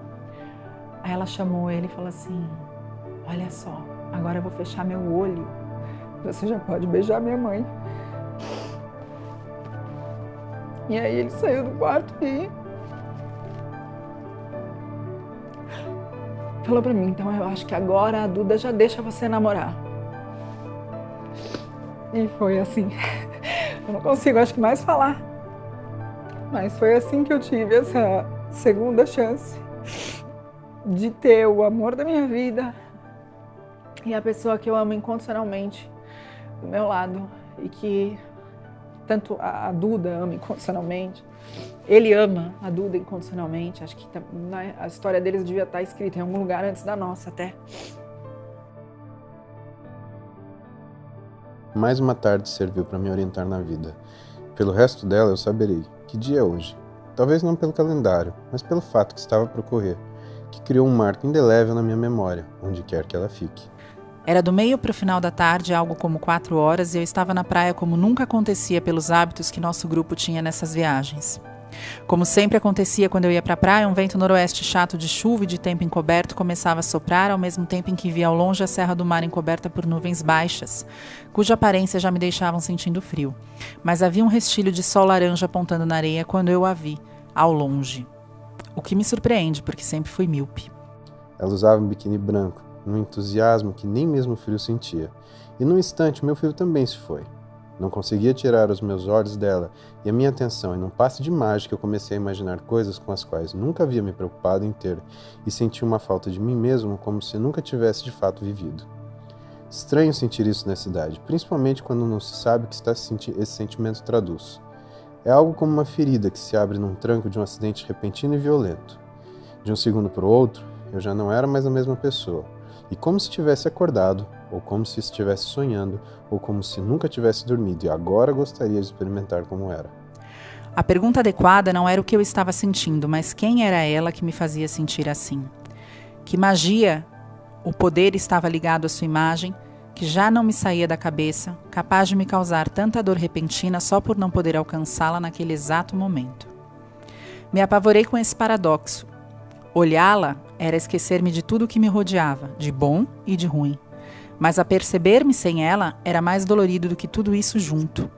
Aí ela chamou ele e falou assim, olha só, agora eu vou fechar meu olho. Você já pode beijar minha mãe. E aí ele saiu do quarto e falou pra mim, então eu acho que agora a Duda já deixa você namorar. E foi assim. Eu não consigo, acho que mais falar. Mas foi assim que eu tive essa segunda chance de ter o amor da minha vida e a pessoa que eu amo incondicionalmente do meu lado. E que tanto a Duda ama incondicionalmente, ele ama a Duda incondicionalmente. Acho que a história deles devia estar escrita em algum lugar antes da nossa até. Mais uma tarde serviu para me orientar na vida. Pelo resto dela eu saberei que dia é hoje. Talvez não pelo calendário, mas pelo fato que estava para ocorrer, que criou um marco indelével na minha memória, onde quer que ela fique. Era do meio para o final da tarde, algo como 4 horas, e eu estava na praia como nunca acontecia pelos hábitos que nosso grupo tinha nessas viagens. Como sempre acontecia quando eu ia para a praia, um vento noroeste chato de chuva e de tempo encoberto começava a soprar, ao mesmo tempo em que via ao longe a Serra do Mar encoberta por nuvens baixas, cuja aparência já me deixavam sentindo frio. Mas havia um restilho de sol laranja apontando na areia quando eu a vi, ao longe. O que me surpreende, porque sempre fui míope. Ela usava um biquíni branco, num entusiasmo que nem mesmo o frio sentia. E num instante o meu frio também se foi. Não conseguia tirar os meus olhos dela e a minha atenção, e num passe de mágica eu comecei a imaginar coisas com as quais nunca havia me preocupado em ter e senti uma falta de mim mesmo como se nunca tivesse de fato vivido. Estranho sentir isso nessa idade, principalmente quando não se sabe o que esse sentimento traduz. É algo como uma ferida que se abre num tranco de um acidente repentino e violento. De um segundo para o outro, eu já não era mais a mesma pessoa, e como se tivesse acordado, ou como se estivesse sonhando, ou como se nunca tivesse dormido e agora gostaria de experimentar como era. A pergunta adequada não era o que eu estava sentindo, mas quem era ela que me fazia sentir assim. Que magia, o poder estava ligado à sua imagem, que já não me saía da cabeça, capaz de me causar tanta dor repentina só por não poder alcançá-la naquele exato momento. Me apavorei com esse paradoxo. Olhá-la era esquecer-me de tudo o que me rodeava, de bom e de ruim. Mas aperceber-me sem ela era mais dolorido do que tudo isso junto.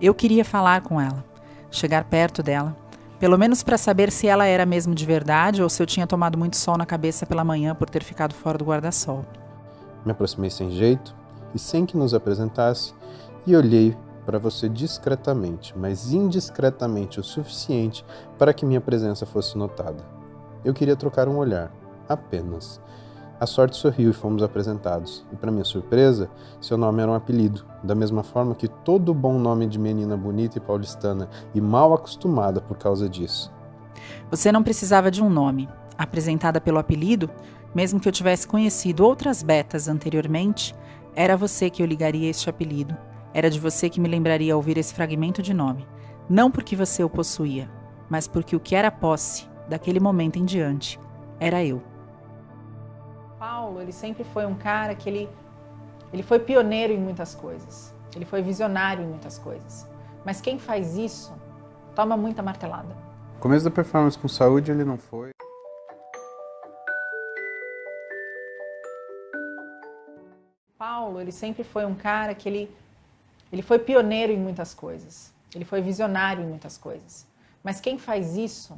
Eu queria falar com ela, chegar perto dela, pelo menos para saber se ela era mesmo de verdade ou se eu tinha tomado muito sol na cabeça pela manhã por ter ficado fora do guarda-sol. Me aproximei sem jeito e sem que nos apresentasse e olhei para você discretamente, mas indiscretamente o suficiente para que minha presença fosse notada. Eu queria trocar um olhar, apenas. A sorte sorriu e fomos apresentados. E para minha surpresa, seu nome era um apelido, da mesma forma que todo bom nome de menina bonita e paulistana e mal acostumada por causa disso. Você não precisava de um nome. Apresentada pelo apelido, mesmo que eu tivesse conhecido outras Betas anteriormente, era você que eu ligaria a este apelido. Era de você que me lembraria ao ouvir esse fragmento de nome. Não porque você o possuía, mas porque o que era posse, daquele momento em diante, era eu. Paulo, ele sempre foi um cara que ele foi pioneiro em muitas coisas. Ele foi visionário em muitas coisas. Mas quem faz isso, toma muita martelada. No começo da performance com saúde ele não foi. Paulo, ele sempre foi um cara que ele foi pioneiro em muitas coisas. Ele foi visionário em muitas coisas. Mas quem faz isso,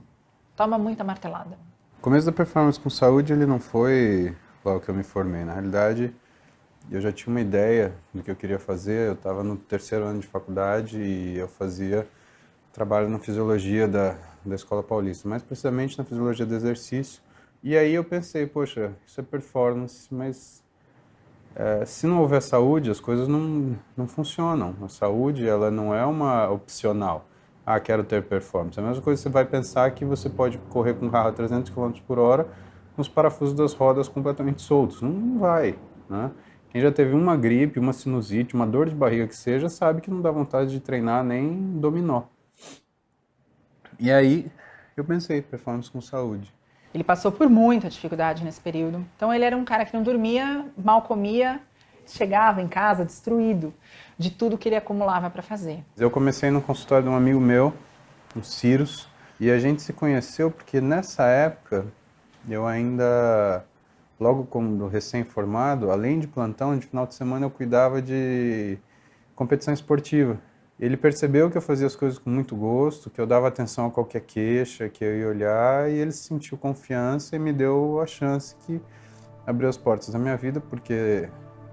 toma muita martelada. No começo da performance com saúde ele não foi logo que eu me formei. Na realidade, eu já tinha uma ideia do que eu queria fazer. Eu estava no 3º ano de faculdade e eu fazia trabalho na fisiologia da Escola Paulista, mais precisamente na fisiologia do exercício. E aí eu pensei, poxa, isso é performance, mas se não houver saúde, as coisas não funcionam. A saúde, ela não é uma opcional. Ah, quero ter performance. A mesma coisa que você vai pensar que você pode correr com um carro a 300 km por hora com os parafusos das rodas completamente soltos. Não vai, né? Quem já teve uma gripe, uma sinusite, uma dor de barriga que seja, sabe que não dá vontade de treinar nem dominó. E aí eu pensei, performance com saúde. Ele passou por muita dificuldade nesse período. Então ele era um cara que não dormia, mal comia, chegava em casa destruído de tudo que ele acumulava para fazer. Eu comecei no consultório de um amigo meu, o Cirus, e a gente se conheceu porque nessa época eu ainda, logo como recém-formado, além de plantão, de final de semana eu cuidava de competição esportiva. Ele percebeu que eu fazia as coisas com muito gosto, que eu dava atenção a qualquer queixa, que eu ia olhar, e ele se sentiu confiança e me deu a chance que abriu as portas da minha vida, porque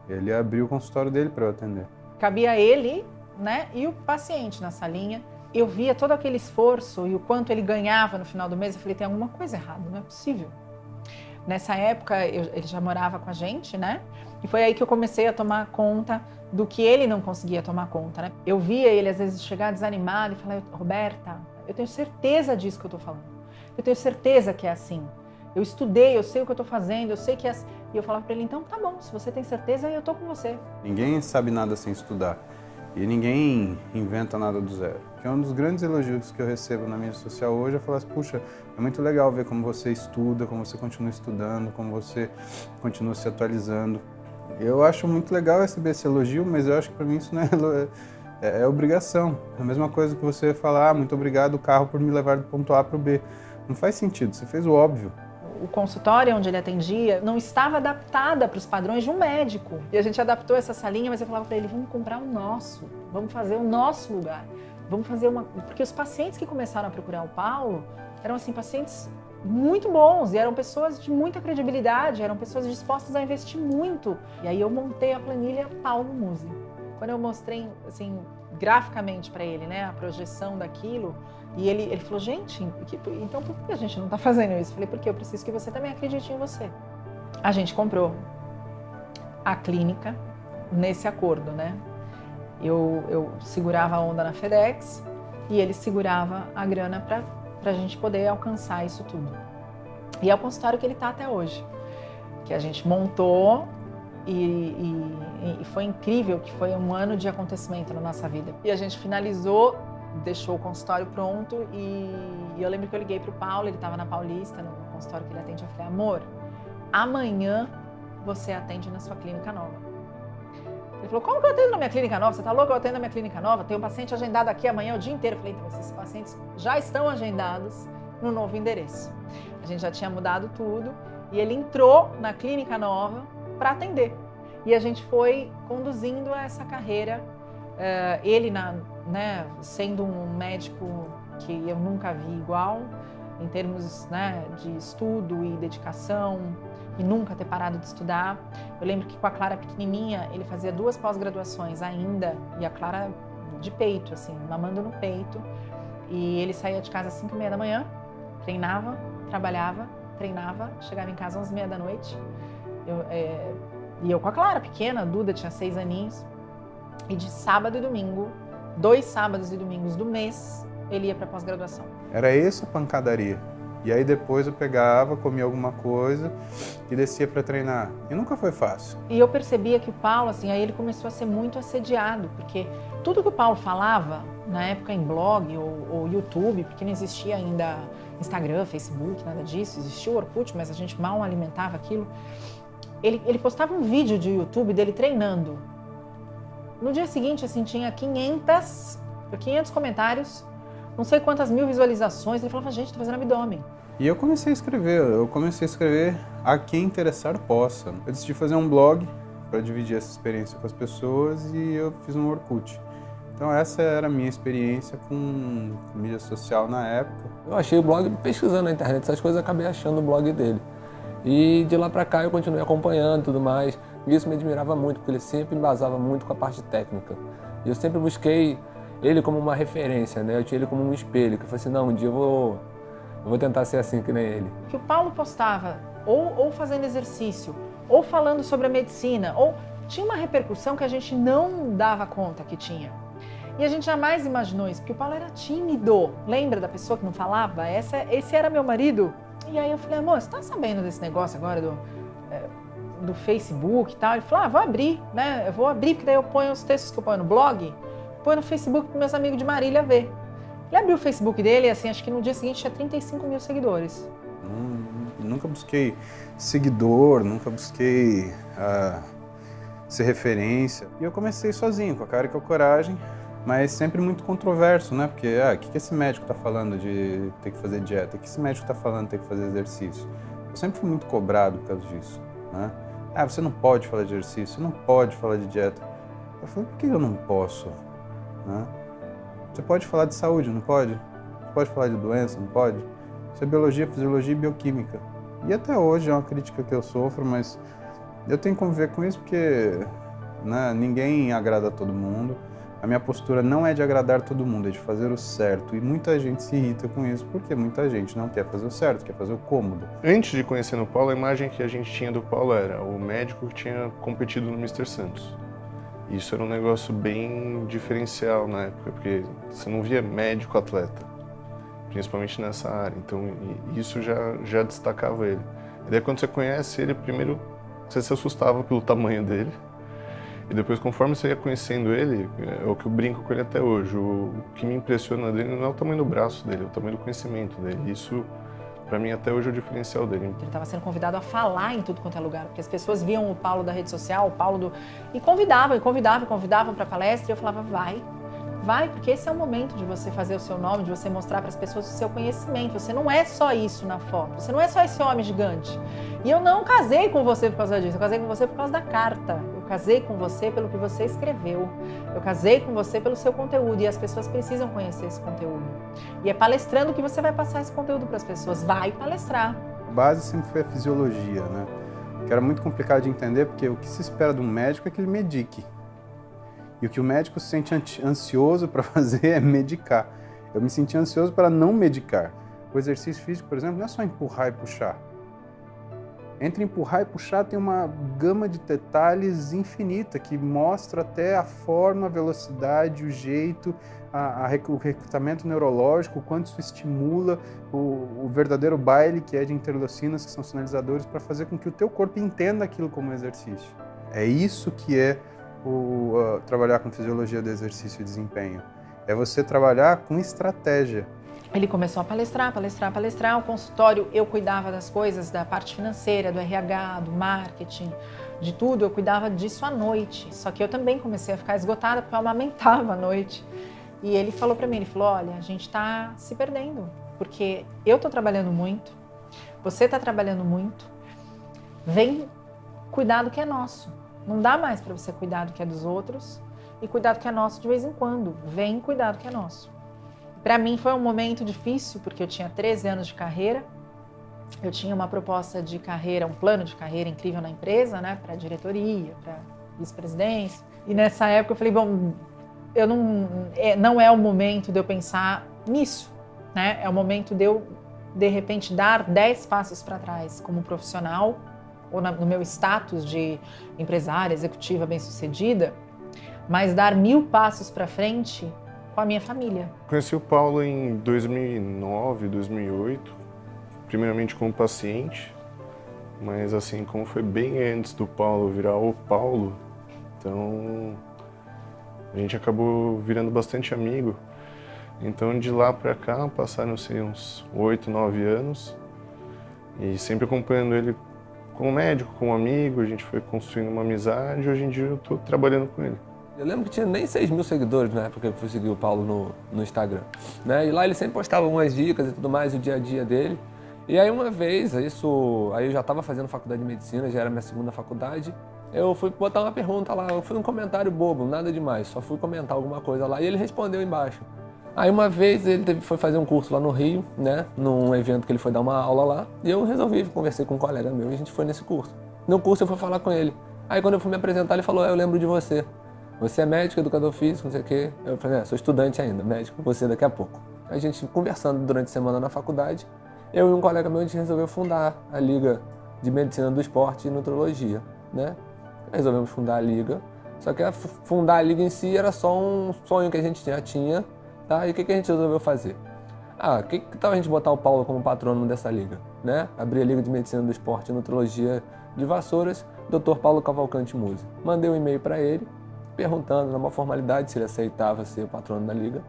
ele abriu o consultório dele para eu atender. Cabia ele, né, e o paciente na salinha. Eu via todo aquele esforço e o quanto ele ganhava no final do mês. Eu falei, tem alguma coisa errada, não é possível. Nessa época, ele já morava com a gente, né? E foi aí que eu comecei a tomar conta do que ele não conseguia tomar conta, né? Eu via ele, às vezes, chegar desanimado e falar, Roberta, eu tenho certeza disso que eu tô falando. Eu tenho certeza que é assim. Eu estudei, eu sei o que eu tô fazendo, eu sei que é assim. E eu falava para ele, então tá bom, se você tem certeza, eu tô com você. Ninguém sabe nada sem estudar. E ninguém inventa nada do zero. Que é um dos grandes elogios que eu recebo na mídia social hoje, é falar assim, puxa, é muito legal ver como você estuda, como você continua estudando, como você continua se atualizando. Eu acho muito legal receber esse elogio, mas eu acho que para mim isso não é obrigação. É a mesma coisa que você falar, muito obrigado, carro, por me levar do ponto A para o B. Não faz sentido, você fez o óbvio. O consultório onde ele atendia não estava adaptada para os padrões de um médico. E a gente adaptou essa salinha, mas eu falava para ele, vamos comprar o nosso, vamos fazer o nosso lugar. Vamos fazer uma... Porque os pacientes que começaram a procurar o Paulo eram assim, pacientes muito bons e eram pessoas de muita credibilidade, eram pessoas dispostas a investir muito. E aí eu montei a planilha Paulo Musi. Quando eu mostrei, assim, graficamente para ele, né, a projeção daquilo, e ele falou, gente, então por que a gente não está fazendo isso? Eu falei, porque eu preciso que você também acredite em você. A gente comprou a clínica nesse acordo, né? Eu segurava a onda na FedEx e ele segurava a grana para a gente poder alcançar isso tudo. E é o consultório que ele está até hoje, que a gente montou e foi incrível, que foi um ano de acontecimento na nossa vida. E a gente finalizou, deixou o consultório pronto e eu lembro que eu liguei para o Paulo, ele estava na Paulista, no consultório que ele atende, eu falei, amor, amanhã você atende na sua clínica nova. Ele falou, como que eu atendo na minha clínica nova? Você tá louco? Eu atendo na minha clínica nova? Tem um paciente agendado aqui amanhã o dia inteiro. Eu falei, então esses pacientes já estão agendados no novo endereço. A gente já tinha mudado tudo e ele entrou na clínica nova para atender. E a gente foi conduzindo essa carreira, ele sendo um médico que eu nunca vi igual, em termos, né, de estudo e dedicação, e nunca ter parado de estudar. Eu lembro que com a Clara pequenininha, ele fazia 2 pós-graduações ainda, e a Clara de peito, assim, mamando no peito, e ele saía de casa às 5h30 da manhã, treinava, trabalhava, treinava, chegava em casa às 11h30 da noite, E eu com a Clara, pequena, a Duda tinha 6 aninhos. E de sábado e domingo, 2 sábados e domingos do mês, ele ia para pós-graduação. Era essa a pancadaria. E aí depois eu pegava, comia alguma coisa e descia para treinar. E nunca foi fácil. E eu percebia que o Paulo, assim, aí ele começou a ser muito assediado, porque tudo que o Paulo falava, na época em blog ou YouTube, porque não existia ainda Instagram, Facebook, nada disso, existia o Orkut, mas a gente mal alimentava aquilo. Ele postava um vídeo de YouTube dele treinando. No dia seguinte, assim, tinha 500 comentários, não sei quantas mil visualizações. Ele falava, gente, tô fazendo abdômen. E eu comecei a escrever a quem interessar possa. Eu decidi fazer um blog para dividir essa experiência com as pessoas e eu fiz um Orkut. Então essa era a minha experiência com mídia social na época. Eu achei o blog, pesquisando na internet essas coisas, acabei achando o blog dele. E de lá pra cá eu continuei acompanhando e tudo mais. E isso me admirava muito, porque ele sempre embasava muito com a parte técnica. E eu sempre busquei ele como uma referência, né? Eu tinha ele como um espelho, que eu falei assim, não, um dia eu vou tentar ser assim que nem ele. Que o Paulo postava, ou fazendo exercício, ou falando sobre a medicina, ou tinha uma repercussão que a gente não dava conta que tinha. E a gente jamais imaginou isso, porque o Paulo era tímido. Lembra da pessoa que não falava? Esse era meu marido. E aí eu falei, amor, você tá sabendo desse negócio agora do Facebook e tal? Ele falou, vou abrir, né? Eu vou abrir, porque daí eu ponho os textos que eu ponho no blog, põe no Facebook para meus amigos de Marília ver. Ele abriu o Facebook dele, assim, acho que no dia seguinte tinha 35 mil seguidores. Nunca busquei seguidor, nunca busquei ser referência. E eu comecei sozinho, com a cara e com a coragem, mas sempre muito controverso, né? Porque, o que esse médico tá falando de ter que fazer dieta? O que esse médico tá falando de ter que fazer exercício? Eu sempre fui muito cobrado por causa disso, né? Você não pode falar de exercício, você não pode falar de dieta. Eu falei, por que eu não posso? Né? Você pode falar de saúde, não pode? Você pode falar de doença, não pode? Isso é biologia, fisiologia e bioquímica. E até hoje é uma crítica que eu sofro, mas eu tenho que conviver com isso porque, né, ninguém agrada a todo mundo. A minha postura não é de agradar todo mundo, é de fazer o certo. E muita gente se irrita com isso porque muita gente não quer fazer o certo, quer fazer o cômodo. Antes de conhecer o Paulo, a imagem que a gente tinha do Paulo era o médico que tinha competido no Mr. Santos. Isso era um negócio bem diferencial na época, porque você não via médico atleta, principalmente nessa área. Então isso já destacava ele. E daí quando você conhece ele, primeiro você se assustava pelo tamanho dele. E depois, conforme você ia conhecendo ele, é o que eu brinco com ele até hoje, o que me impressiona dele não é o tamanho do braço dele, é o tamanho do conhecimento dele. Isso, pra mim, até hoje é o diferencial dele. Ele estava sendo convidado a falar em tudo quanto é lugar, porque as pessoas viam o Paulo da rede social, o Paulo do... E convidavam para palestra, e eu falava, vai, porque esse é o momento de você fazer o seu nome, de você mostrar para as pessoas o seu conhecimento. Você não é só isso na foto, você não é só esse homem gigante. E eu não casei com você por causa disso, eu casei com você por causa da carta. Eu casei com você pelo que você escreveu. Eu casei com você pelo seu conteúdo, e as pessoas precisam conhecer esse conteúdo. E é palestrando que você vai passar esse conteúdo para as pessoas. Vai palestrar. A base sempre foi a fisiologia, né? Que era muito complicado de entender, porque o que se espera de um médico é que ele medique. E o que o médico se sente ansioso para fazer é medicar. Eu me senti ansioso para não medicar. O exercício físico, por exemplo, não é só empurrar e puxar. Entre empurrar e puxar tem uma gama de detalhes infinita que mostra até a forma, a velocidade, o jeito, o recrutamento neurológico, o quanto isso estimula o verdadeiro baile que é de interleucinas, que são sinalizadores, para fazer com que o teu corpo entenda aquilo como exercício. É isso que é trabalhar com fisiologia do exercício e desempenho. É você trabalhar com estratégia. Ele começou a palestrar. O consultório, eu cuidava das coisas, da parte financeira, do RH, do marketing, de tudo. Eu cuidava disso à noite. Só que eu também comecei a ficar esgotada porque eu amamentava à noite. E ele falou para mim, ele falou, olha, a gente está se perdendo, porque eu estou trabalhando muito, você está trabalhando muito, vem cuidar do que é nosso. Não dá mais para você cuidar do que é dos outros e cuidar do que é nosso de vez em quando. Vem cuidar do que é nosso. Para mim foi um momento difícil, porque eu tinha 13 anos de carreira, eu tinha uma proposta de carreira, um plano de carreira incrível na empresa, né, para diretoria, para vice-presidência. E nessa época eu falei, bom, não é o momento de eu pensar nisso, né? É o momento de eu, de repente, dar 10 passos para trás como profissional, ou no meu status de empresária, executiva bem-sucedida, mas dar 1000 passos para frente com a minha família. Conheci o Paulo em 2009, 2008, primeiramente como paciente, mas assim, como foi bem antes do Paulo virar o Paulo, então a gente acabou virando bastante amigo. Então de lá pra cá passaram-se uns 8, 9 anos e sempre acompanhando ele como médico, como amigo, a gente foi construindo uma amizade e hoje em dia eu tô trabalhando com ele. Eu lembro que tinha nem 6.000 seguidores na época que eu fui seguir o Paulo no Instagram, né? E lá ele sempre postava algumas dicas e tudo mais, o dia a dia dele. E aí uma vez, aí eu já estava fazendo faculdade de medicina, já era minha segunda faculdade, eu fui botar uma pergunta lá, eu fui um comentário bobo, nada demais, só fui comentar alguma coisa lá e ele respondeu embaixo. Aí uma vez ele foi fazer um curso lá no Rio, né, num evento que ele foi dar uma aula lá, e eu resolvi, conversei com um colega meu e a gente foi nesse curso. No curso eu fui falar com ele. Aí quando eu fui me apresentar, ele falou, eu lembro de você. Você é médico, educador físico, não sei o quê. Eu falei, sou estudante ainda, médico, você daqui a pouco. A gente conversando durante a semana na faculdade, eu e um colega meu, a gente resolveu fundar a Liga de Medicina do Esporte e Nutrologia, né? Resolvemos fundar a Liga, só que fundar a Liga em si era só um sonho que a gente já tinha, tá? E o que a gente resolveu fazer? Que tal a gente botar o Paulo como patrono dessa Liga, né? Abrir a Liga de Medicina do Esporte e Nutrologia de Vassouras, Dr. Paulo Cavalcante Musi. Mandei um e-mail para ele, perguntando, numa formalidade, se ele aceitava ser o patrono da Liga.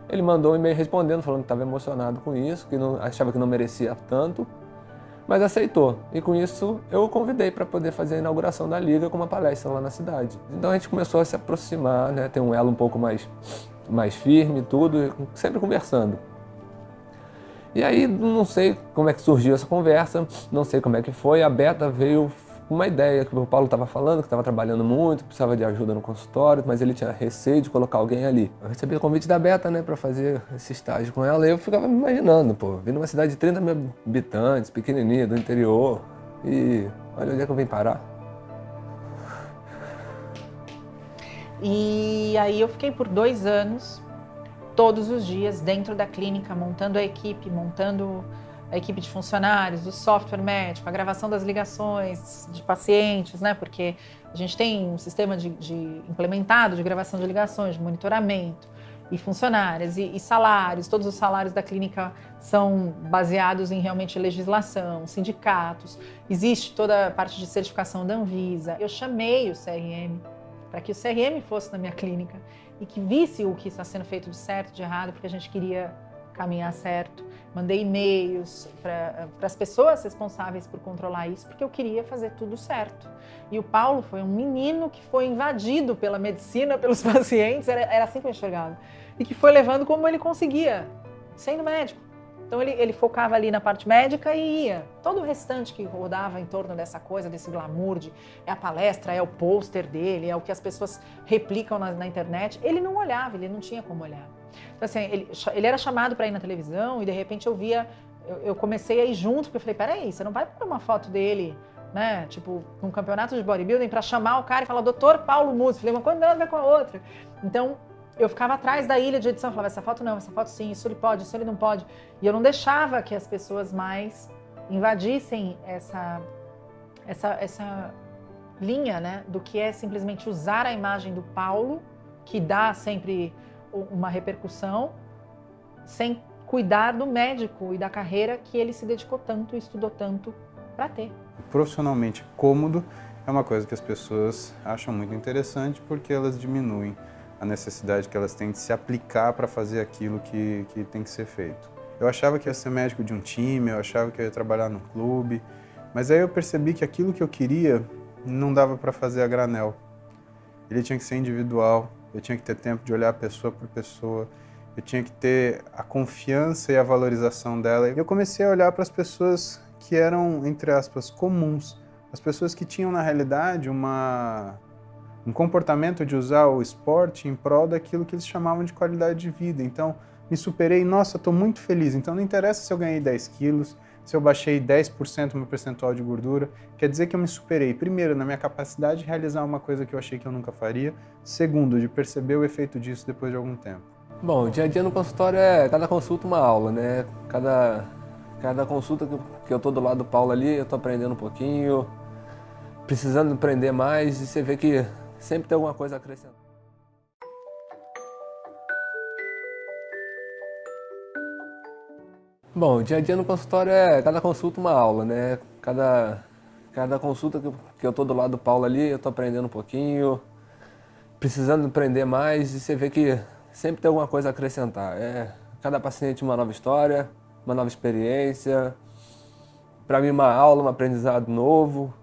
Ele mandou um e-mail respondendo, falando que estava emocionado com isso, que achava que não merecia tanto, mas aceitou. E com isso eu o convidei para poder fazer a inauguração da Liga com uma palestra lá na cidade. Então a gente começou a se aproximar, né, ter um elo um pouco mais firme e tudo, sempre conversando. E aí não sei como é que surgiu essa conversa, não sei como é que foi, a Beta veio uma ideia que o Paulo estava falando, que estava trabalhando muito, precisava de ajuda no consultório, mas ele tinha receio de colocar alguém ali. Eu recebi o convite da Beta, né, para fazer esse estágio com ela, e eu ficava me imaginando, vim numa cidade de 30 mil habitantes, pequenininha, do interior, e olha onde é que eu vim parar. E aí eu fiquei por 2 anos, todos os dias, dentro da clínica, montando a equipe de funcionários, do software médico, a gravação das ligações de pacientes, né? Porque a gente tem um sistema implementado de gravação de ligações, de monitoramento, e funcionários, e salários. Todos os salários da clínica são baseados em realmente legislação, sindicatos. Existe toda a parte de certificação da Anvisa. Eu chamei o CRM para que o CRM fosse na minha clínica e que visse o que está sendo feito de certo, de errado, porque a gente queria caminhar certo. Mandei e-mails para as pessoas responsáveis por controlar isso, porque eu queria fazer tudo certo. E o Paulo foi um menino que foi invadido pela medicina, pelos pacientes, era assim que eu enxergava, e que foi levando como ele conseguia, sendo médico. Então ele focava ali na parte médica e ia. Todo o restante que rodava em torno dessa coisa, desse glamour, é a palestra, é o pôster dele, é o que as pessoas replicam na internet, ele não olhava, ele não tinha como olhar. Então assim, ele era chamado para ir na televisão e de repente eu comecei a ir junto, porque eu falei, peraí, você não vai pôr uma foto dele, né, tipo, num campeonato de bodybuilding para chamar o cara e falar, Dr. Paulo Musi. Falei, uma coisa não tem nada a ver com a outra. Então, eu ficava atrás da ilha de edição, falava, essa foto não, essa foto sim, isso ele pode, isso ele não pode. E eu não deixava que as pessoas mais invadissem essa linha, né, do que é simplesmente usar a imagem do Paulo, que dá sempre uma repercussão, sem cuidar do médico e da carreira que ele se dedicou tanto, estudou tanto para ter. Profissionalmente cômodo é uma coisa que as pessoas acham muito interessante porque elas diminuem a necessidade que elas têm de se aplicar para fazer aquilo que tem que ser feito. Eu achava que ia ser médico de um time, eu achava que eu ia trabalhar no clube, mas aí eu percebi que aquilo que eu queria não dava para fazer a granel. Ele tinha que ser individual, eu tinha que ter tempo de olhar pessoa por pessoa, eu tinha que ter a confiança e a valorização dela. E eu comecei a olhar para as pessoas que eram, entre aspas, comuns, as pessoas que tinham na realidade um comportamento de usar o esporte em prol daquilo que eles chamavam de qualidade de vida. Então, me superei, nossa, estou muito feliz. Então, não interessa se eu ganhei 10 quilos, se eu baixei 10% no meu percentual de gordura, quer dizer que eu me superei, primeiro, na minha capacidade de realizar uma coisa que eu achei que eu nunca faria, segundo, de perceber o efeito disso depois de algum tempo. Bom, o dia a dia no consultório cada consulta uma aula, né? Cada consulta que eu tô do lado do Paulo ali, eu tô aprendendo um pouquinho. precisando aprender mais e você vê que sempre tem alguma coisa a acrescentar. Bom, o dia a dia no consultório é cada consulta uma aula, né? Cada consulta que eu tô do lado do Paulo ali, eu tô aprendendo um pouquinho, precisando aprender mais e você vê que sempre tem alguma coisa a acrescentar. Cada paciente uma nova história, uma nova experiência, para mim uma aula, um aprendizado novo.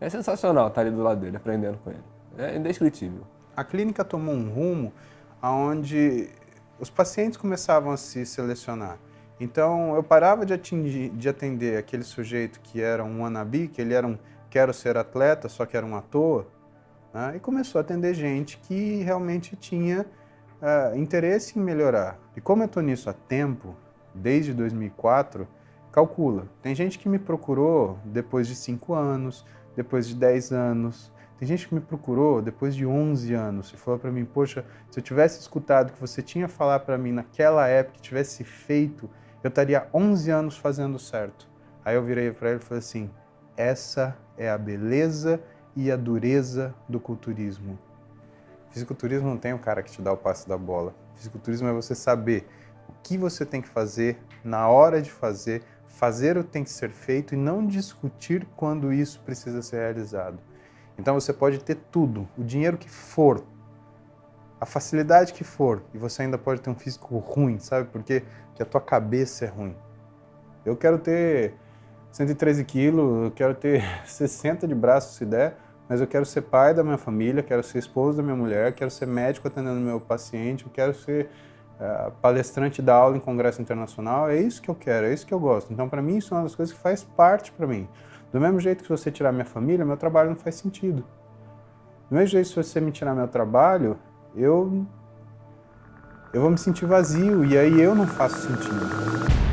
É sensacional estar ali do lado dele, aprendendo com ele. É indescritível. A clínica tomou um rumo onde os pacientes começavam a se selecionar. Então, eu parava de atender aquele sujeito que era um wannabe, que ele era um quero ser atleta, só que era um ator, né? E começou a atender gente que realmente tinha interesse em melhorar. E como eu estou nisso há tempo, desde 2004, calcula. Tem gente que me procurou depois de 5 anos, depois de 10 anos. Tem gente que me procurou depois de 11 anos e falou para mim, poxa, se eu tivesse escutado o que você tinha a falar para mim naquela época, que tivesse feito, eu estaria 11 anos fazendo certo. Aí eu virei para ele e falei assim, essa é a beleza e a dureza do culturismo. Fisiculturismo não tem um cara que te dá o passe da bola. Fisiculturismo é você saber o que você tem que fazer, na hora de fazer o que tem que ser feito e não discutir quando isso precisa ser realizado. Então você pode ter tudo, o dinheiro que for, a facilidade que for, e você ainda pode ter um físico ruim, sabe por quê? Porque a tua cabeça é ruim. Eu quero ter 113 quilos, eu quero ter 60 de braço se der, mas eu quero ser pai da minha família, quero ser esposo da minha mulher, quero ser médico atendendo meu paciente, eu quero ser palestrante da aula em congresso internacional, é isso que eu quero, é isso que eu gosto. Então, para mim, isso é uma das coisas que faz parte para mim. Do mesmo jeito que se você tirar minha família, meu trabalho não faz sentido. Do mesmo jeito que se você me tirar meu trabalho, eu vou me sentir vazio e aí eu não faço sentido.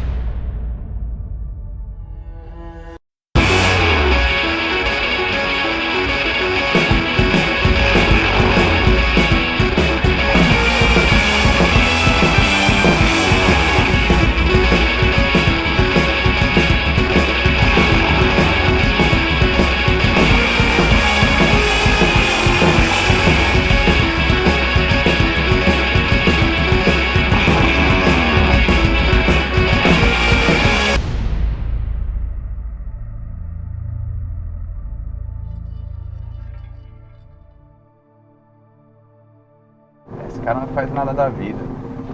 Esse cara não faz nada da vida,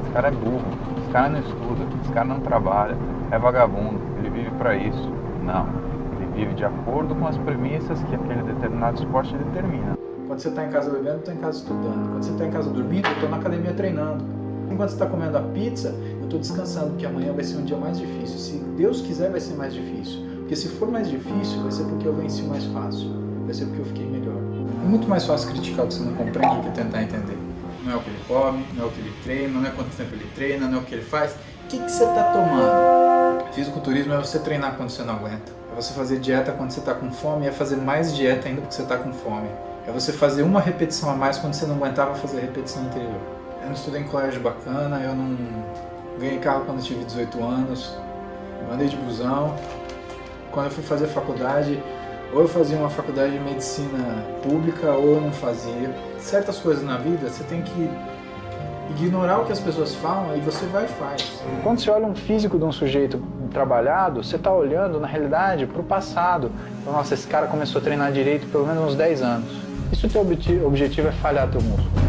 esse cara é burro, esse cara não estuda, esse cara não trabalha, é vagabundo, ele vive para isso. Não, ele vive de acordo com as premissas que aquele determinado esporte determina. Quando você está em casa bebendo, eu estou em casa estudando. Quando você está em casa dormindo, eu estou na academia treinando. Enquanto você está comendo a pizza, eu estou descansando, porque amanhã vai ser um dia mais difícil. Se Deus quiser, vai ser mais difícil. Porque se for mais difícil, vai ser porque eu venci mais fácil. Vai ser porque eu fiquei melhor. É muito mais fácil criticar o que você não compreende do que tentar entender. Não é o que ele come, não é o que ele treina, não é quanto tempo ele treina, não é o que ele faz. O que você está tomando? Fisiculturismo é você treinar quando você não aguenta. É você fazer dieta quando você está com fome e é fazer mais dieta ainda porque você está com fome. É você fazer uma repetição a mais quando você não aguentava fazer a repetição anterior. Eu não estudei em colégio bacana, eu não ganhei carro quando eu tive 18 anos, eu andei de busão. Quando eu fui fazer faculdade, ou eu fazia uma faculdade de medicina pública ou eu não fazia. Certas coisas na vida você tem que ignorar o que as pessoas falam e você vai e faz. Quando você olha um físico de um sujeito trabalhado, você está olhando, na realidade, para o passado. Nossa, esse cara começou a treinar direito pelo menos uns 10 anos. E se o teu objetivo é falhar teu músculo?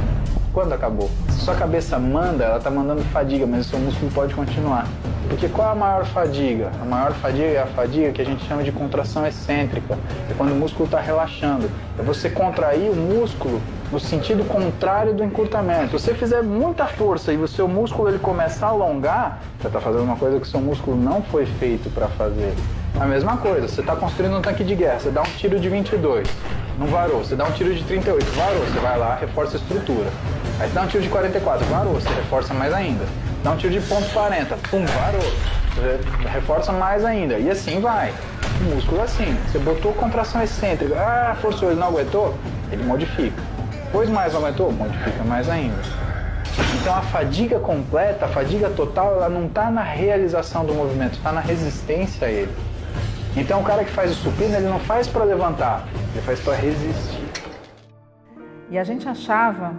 Quando acabou? Se sua cabeça manda, ela está mandando fadiga, mas o seu músculo pode continuar. Porque qual é a maior fadiga? A maior fadiga é a fadiga que a gente chama de contração excêntrica. É quando o músculo está relaxando. É você contrair o músculo no sentido contrário do encurtamento. Se você fizer muita força e o seu músculo ele começa a alongar, você está fazendo uma coisa que o seu músculo não foi feito para fazer. A mesma coisa, você está construindo um tanque de guerra, você dá um tiro de 22, não varou. Você dá um tiro de 38, varou. Você vai lá, reforça a estrutura. Aí você dá um tiro de 44, varou. Você reforça mais ainda. Dá um tiro de ponto 40, pum, varou. Você reforça mais ainda. E assim vai. O músculo assim. Você botou contração excêntrica, forçou, ele não aguentou, ele modifica. Depois mais não aguentou, modifica mais ainda. Então a fadiga completa, a fadiga total, ela não está na realização do movimento, está na resistência a ele. Então o cara que faz o supino, ele não faz para levantar, ele faz para resistir. E a gente achava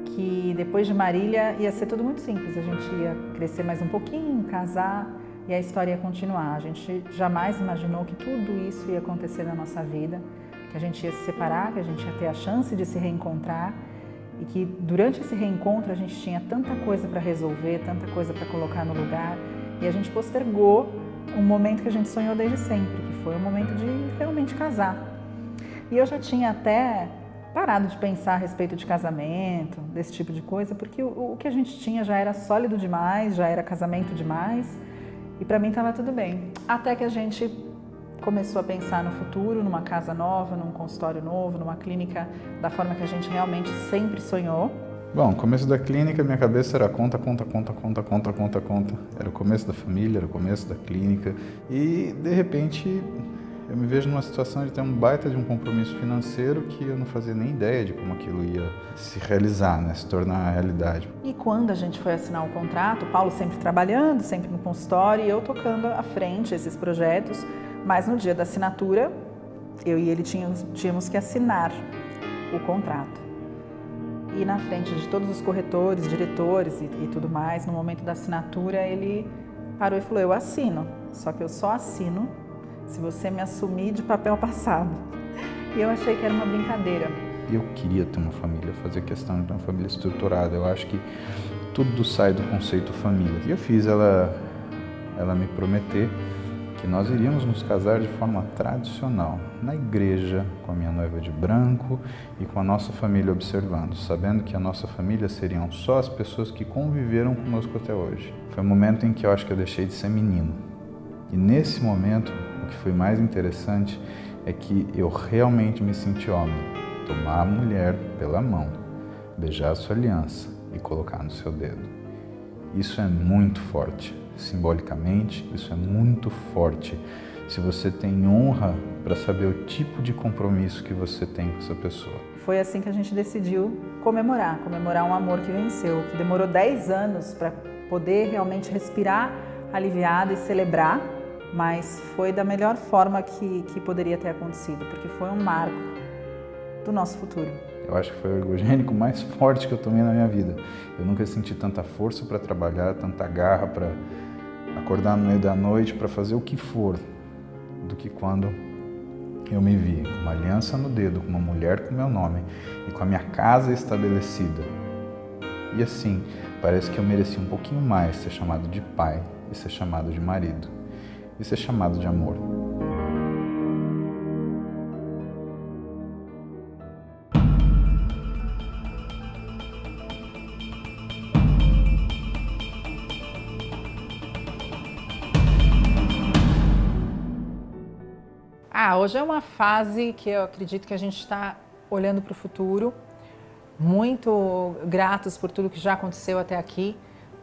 que depois de Marília ia ser tudo muito simples. A gente ia crescer mais um pouquinho, casar e a história ia continuar. A gente jamais imaginou que tudo isso ia acontecer na nossa vida, que a gente ia se separar, que a gente ia ter a chance de se reencontrar e que durante esse reencontro a gente tinha tanta coisa para resolver, tanta coisa para colocar no lugar e a gente postergou um momento que a gente sonhou desde sempre, que foi o momento de realmente casar. E eu já tinha até parado de pensar a respeito de casamento, desse tipo de coisa, porque o que a gente tinha já era sólido demais, já era casamento demais, e para mim estava tudo bem. Até que a gente começou a pensar no futuro, numa casa nova, num consultório novo, numa clínica da forma que a gente realmente sempre sonhou. Bom, começo da clínica, minha cabeça era conta. Era o começo da família, era o começo da clínica, e de repente eu me vejo numa situação de ter um baita de um compromisso financeiro que eu não fazia nem ideia de como aquilo ia se realizar, né? Se tornar realidade. E quando a gente foi assinar o contrato, o Paulo sempre trabalhando, sempre no consultório, e eu tocando à frente esses projetos, mas no dia da assinatura, eu e ele tínhamos que assinar o contrato. E na frente de todos os corretores, diretores e tudo mais, no momento da assinatura, ele parou e falou: eu assino, só que eu só assino se você me assumir de papel passado. E eu achei que era uma brincadeira. Eu queria ter uma família, fazer questão de ter uma família estruturada. Eu acho que tudo sai do conceito família. E eu fiz ela me prometer que nós iríamos nos casar de forma tradicional, na igreja, com a minha noiva de branco e com a nossa família observando, sabendo que a nossa família seriam só as pessoas que conviveram conosco até hoje. Foi um momento em que eu acho que eu deixei de ser menino. E nesse momento, o que foi mais interessante é que eu realmente me senti homem. Tomar a mulher pela mão, beijar a sua aliança e colocar no seu dedo. Isso é muito forte. Simbolicamente, isso é muito forte. Se você tem honra para saber o tipo de compromisso que você tem com essa pessoa. Foi assim que a gente decidiu comemorar um amor que venceu, que demorou 10 anos para poder realmente respirar aliviado e celebrar, mas foi da melhor forma que poderia ter acontecido, porque foi um marco do nosso futuro. Eu acho que foi o ergogênico mais forte que eu tomei na minha vida. Eu nunca senti tanta força para trabalhar, tanta garra para acordar no meio da noite, para fazer o que for, do que quando eu me vi com uma aliança no dedo, com uma mulher com meu nome e com a minha casa estabelecida. E assim, parece que eu mereci um pouquinho mais ser chamado de pai e ser chamado de marido e ser chamado de amor. Hoje é uma fase que eu acredito que a gente está olhando para o futuro, muito gratos por tudo que já aconteceu até aqui,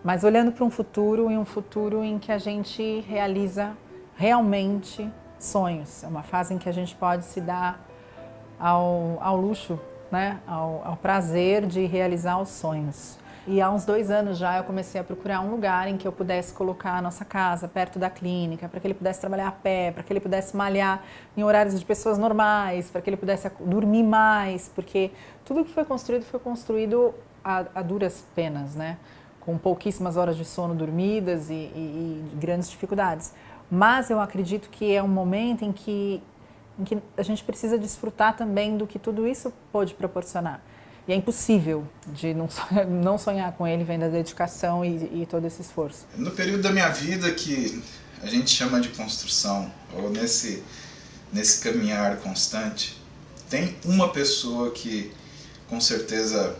mas olhando para um futuro em que a gente realiza realmente sonhos. É uma fase em que a gente pode se dar ao luxo, né? ao prazer de realizar os sonhos. E há uns 2 anos já eu comecei a procurar um lugar em que eu pudesse colocar a nossa casa perto da clínica, para que ele pudesse trabalhar a pé, para que ele pudesse malhar em horários de pessoas normais, para que ele pudesse dormir mais, porque tudo que foi construído a duras penas, né? Com pouquíssimas horas de sono dormidas e grandes dificuldades. Mas eu acredito que é um momento em que a gente precisa desfrutar também do que tudo isso pôde proporcionar. E é impossível de não sonhar com ele, vem da dedicação e todo esse esforço. No período da minha vida que a gente chama de construção, ou nesse caminhar constante, tem uma pessoa que com certeza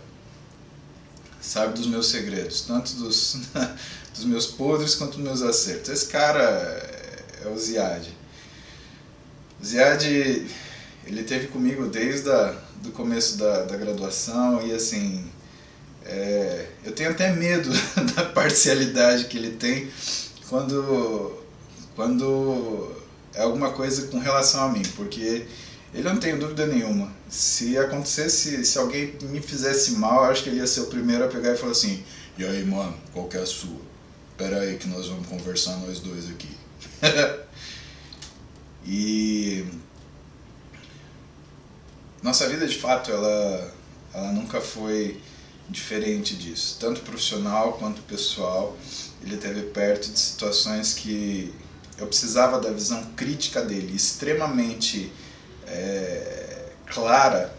sabe dos meus segredos, tanto dos meus podres quanto dos meus acertos. Esse cara é o Ziad. O Ziad, ele esteve comigo desde do começo da graduação e assim, eu tenho até medo da parcialidade que ele tem quando é alguma coisa com relação a mim, porque ele, não tenho dúvida nenhuma, se acontecesse, se alguém me fizesse mal, eu acho que ele ia ser o primeiro a pegar e falar assim: e aí, mano, qual que é a sua? Pera aí que nós vamos conversar nós dois aqui. E nossa vida, de fato, ela nunca foi diferente disso, tanto profissional quanto pessoal. Ele esteve perto de situações que eu precisava da visão crítica dele, extremamente clara,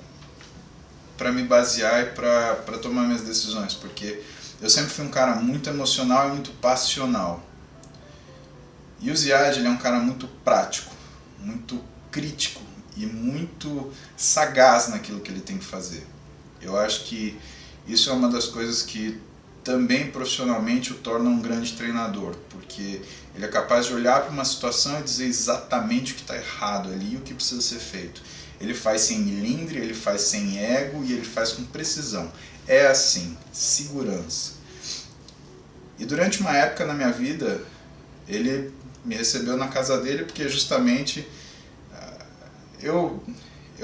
para me basear e para tomar minhas decisões, porque eu sempre fui um cara muito emocional e muito passional. E o Ziad, ele é um cara muito prático, muito crítico e muito sagaz naquilo que ele tem que fazer. Eu acho que isso é uma das coisas que também profissionalmente o torna um grande treinador, porque ele é capaz de olhar para uma situação e dizer exatamente o que está errado ali e o que precisa ser feito. Ele faz sem milindre, ele faz sem ego e ele faz com precisão. É assim, segurança. E durante uma época na minha vida, ele me recebeu na casa dele porque justamente eu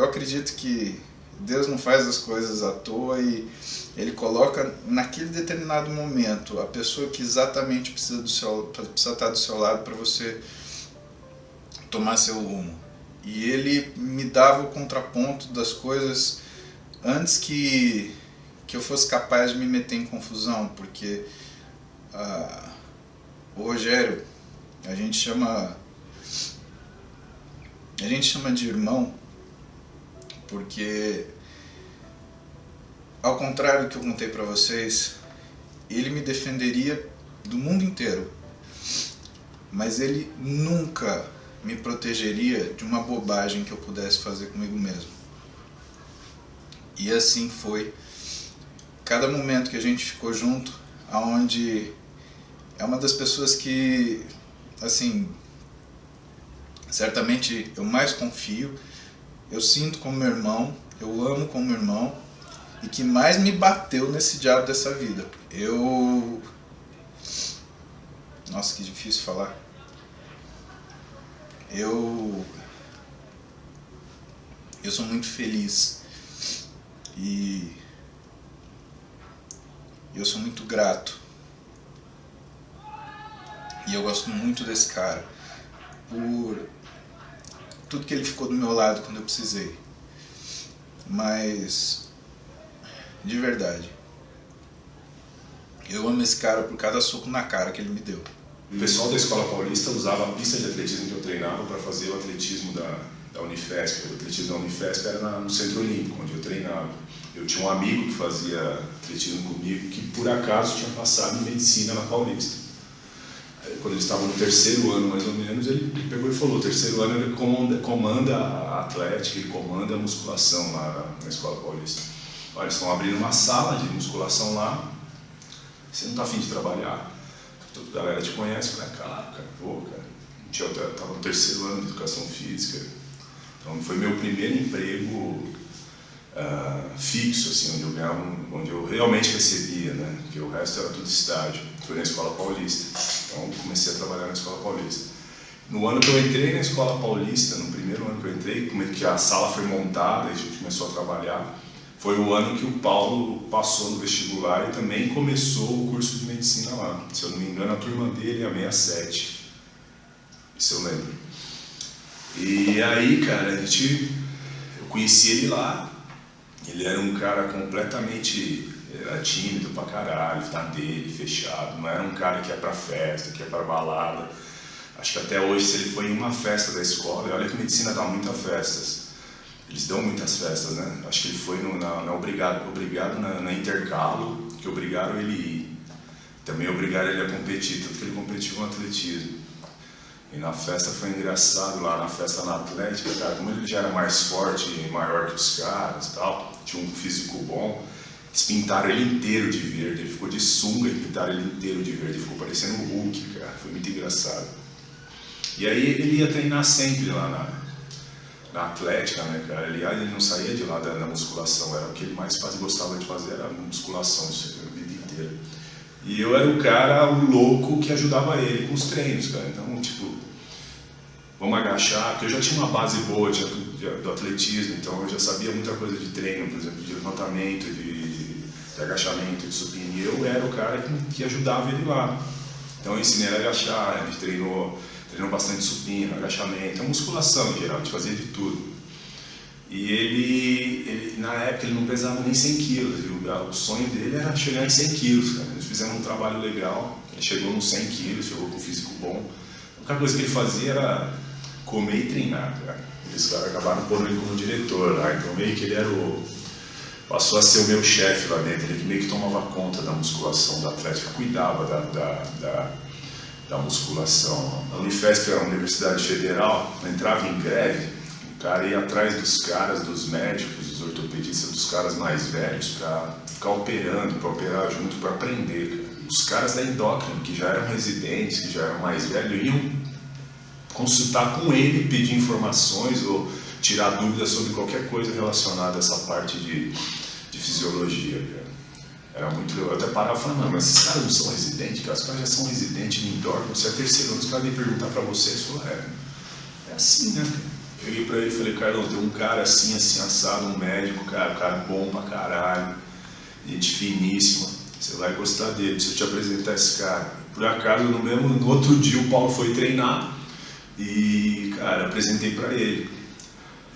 acredito que Deus não faz as coisas à toa e Ele coloca naquele determinado momento a pessoa que exatamente precisa estar do seu lado para você tomar seu rumo. E Ele me dava o contraponto das coisas antes que eu fosse capaz de me meter em confusão, porque o Rogério, a gente chama de irmão, porque ao contrário do que eu contei para vocês, ele me defenderia do mundo inteiro, mas ele nunca me protegeria de uma bobagem que eu pudesse fazer comigo mesmo. E assim foi cada momento que a gente ficou junto, aonde é uma das pessoas que, assim, certamente eu mais confio, eu sinto como meu irmão, eu amo como meu irmão, e que mais me bateu nesse diabo dessa vida. Nossa, que difícil falar. Eu sou muito feliz e eu sou muito grato. E eu gosto muito desse cara por tudo que ele ficou do meu lado quando eu precisei. Mas, de verdade, eu amo esse cara por cada soco na cara que ele me deu. O pessoal da Escola Paulista usava a pista de atletismo que eu treinava para fazer o atletismo da Unifesp. O atletismo da Unifesp era no Centro Olímpico, onde eu treinava. Eu tinha um amigo que fazia atletismo comigo, que por acaso tinha passado em medicina na Paulista. Quando eles estavam no terceiro ano, mais ou menos, ele pegou e falou: terceiro ano ele comanda a atlética, ele comanda a musculação lá na Escola Paulista. Olha, eles estão abrindo uma sala de musculação lá, você não está afim de trabalhar? Toda a galera te conhece. Eu falei: cara, vou, cara. Eu estava no terceiro ano de educação física, então foi meu primeiro emprego fixo, assim, onde eu realmente recebia, né? Porque o resto era tudo estágio. Foi na Escola Paulista. Então comecei a trabalhar na Escola Paulista. No ano que eu entrei na Escola Paulista, no primeiro ano que eu entrei, que a sala foi montada e a gente começou a trabalhar, foi o ano que o Paulo passou no vestibular e também começou o curso de medicina lá. Se eu não me engano, a turma dele é a 67. Isso eu lembro. E aí, cara, eu conheci ele lá. Ele era um cara completamente... Era tímido pra caralho, tá dele, fechado. Não era um cara que ia pra festa, que ia pra balada. Acho que até hoje, se ele foi em uma festa da escola, e olha que medicina dá muitas festas. Eles dão muitas festas, né? Acho que ele foi na obrigado na intercalo, que obrigaram ele a ir. Também obrigaram ele a competir, tanto que ele competiu no atletismo. E na festa foi engraçado, lá na festa na Atlética, cara, como ele já era mais forte e maior que os caras e tal, tinha um físico bom, eles pintaram ele inteiro de verde, ele ficou de sunga e pintaram ele inteiro de verde, ele ficou parecendo um Hulk, cara, foi muito engraçado. E aí ele ia treinar sempre lá na Atlética, né, cara? Aliás, ele não saía de lá da musculação, era o que ele mais gostava de fazer, era musculação, isso aqui, a vida inteira. E eu era o cara, o louco, que ajudava ele com os treinos, cara. Então, tipo, vamos agachar, porque eu já tinha uma base boa do atletismo, então eu já sabia muita coisa de treino, por exemplo, de levantamento, de agachamento, de supino. E eu era o cara que ajudava ele lá. Então eu ensinei ele a agachar, a gente treinando bastante supino, agachamento, musculação em geral, a gente fazia de tudo. E ele na época, ele não pesava nem 100 quilos, o sonho dele era chegar em 100 quilos, cara. Eles fizeram um trabalho legal, ele chegou nos 100 quilos, chegou com um físico bom. A única coisa que ele fazia era comer e treinar, cara. Eles acabaram pondo ele como diretor lá, então meio que ele era passou a ser o meu chefe lá dentro, ele meio que tomava conta da musculação da Atlética, cuidava da musculação. A Unifesp era uma universidade federal, entrava em greve, o cara ia atrás dos caras, dos médicos, dos ortopedistas, dos caras mais velhos, para ficar operando, para operar junto, para aprender. Os caras da endócrina, que já eram residentes, que já eram mais velhos, iam consultar com ele, pedir informações ou tirar dúvidas sobre qualquer coisa relacionada a essa parte de fisiologia, cara. Era muito... Eu até parava e falava, não, mas esses caras não são residentes, cara, os caras já são residentes em endócrino, você é terceiro ano, os caras vêm perguntar pra você, você falou, é assim, né, cara? Eu liguei pra ele e falei, Carlão, tem um cara assim, assim, assado, um médico, cara bom pra caralho, gente finíssima, você vai gostar dele, preciso te apresentar esse cara. Por acaso, no outro dia, o Paulo foi treinar e, cara, apresentei pra ele.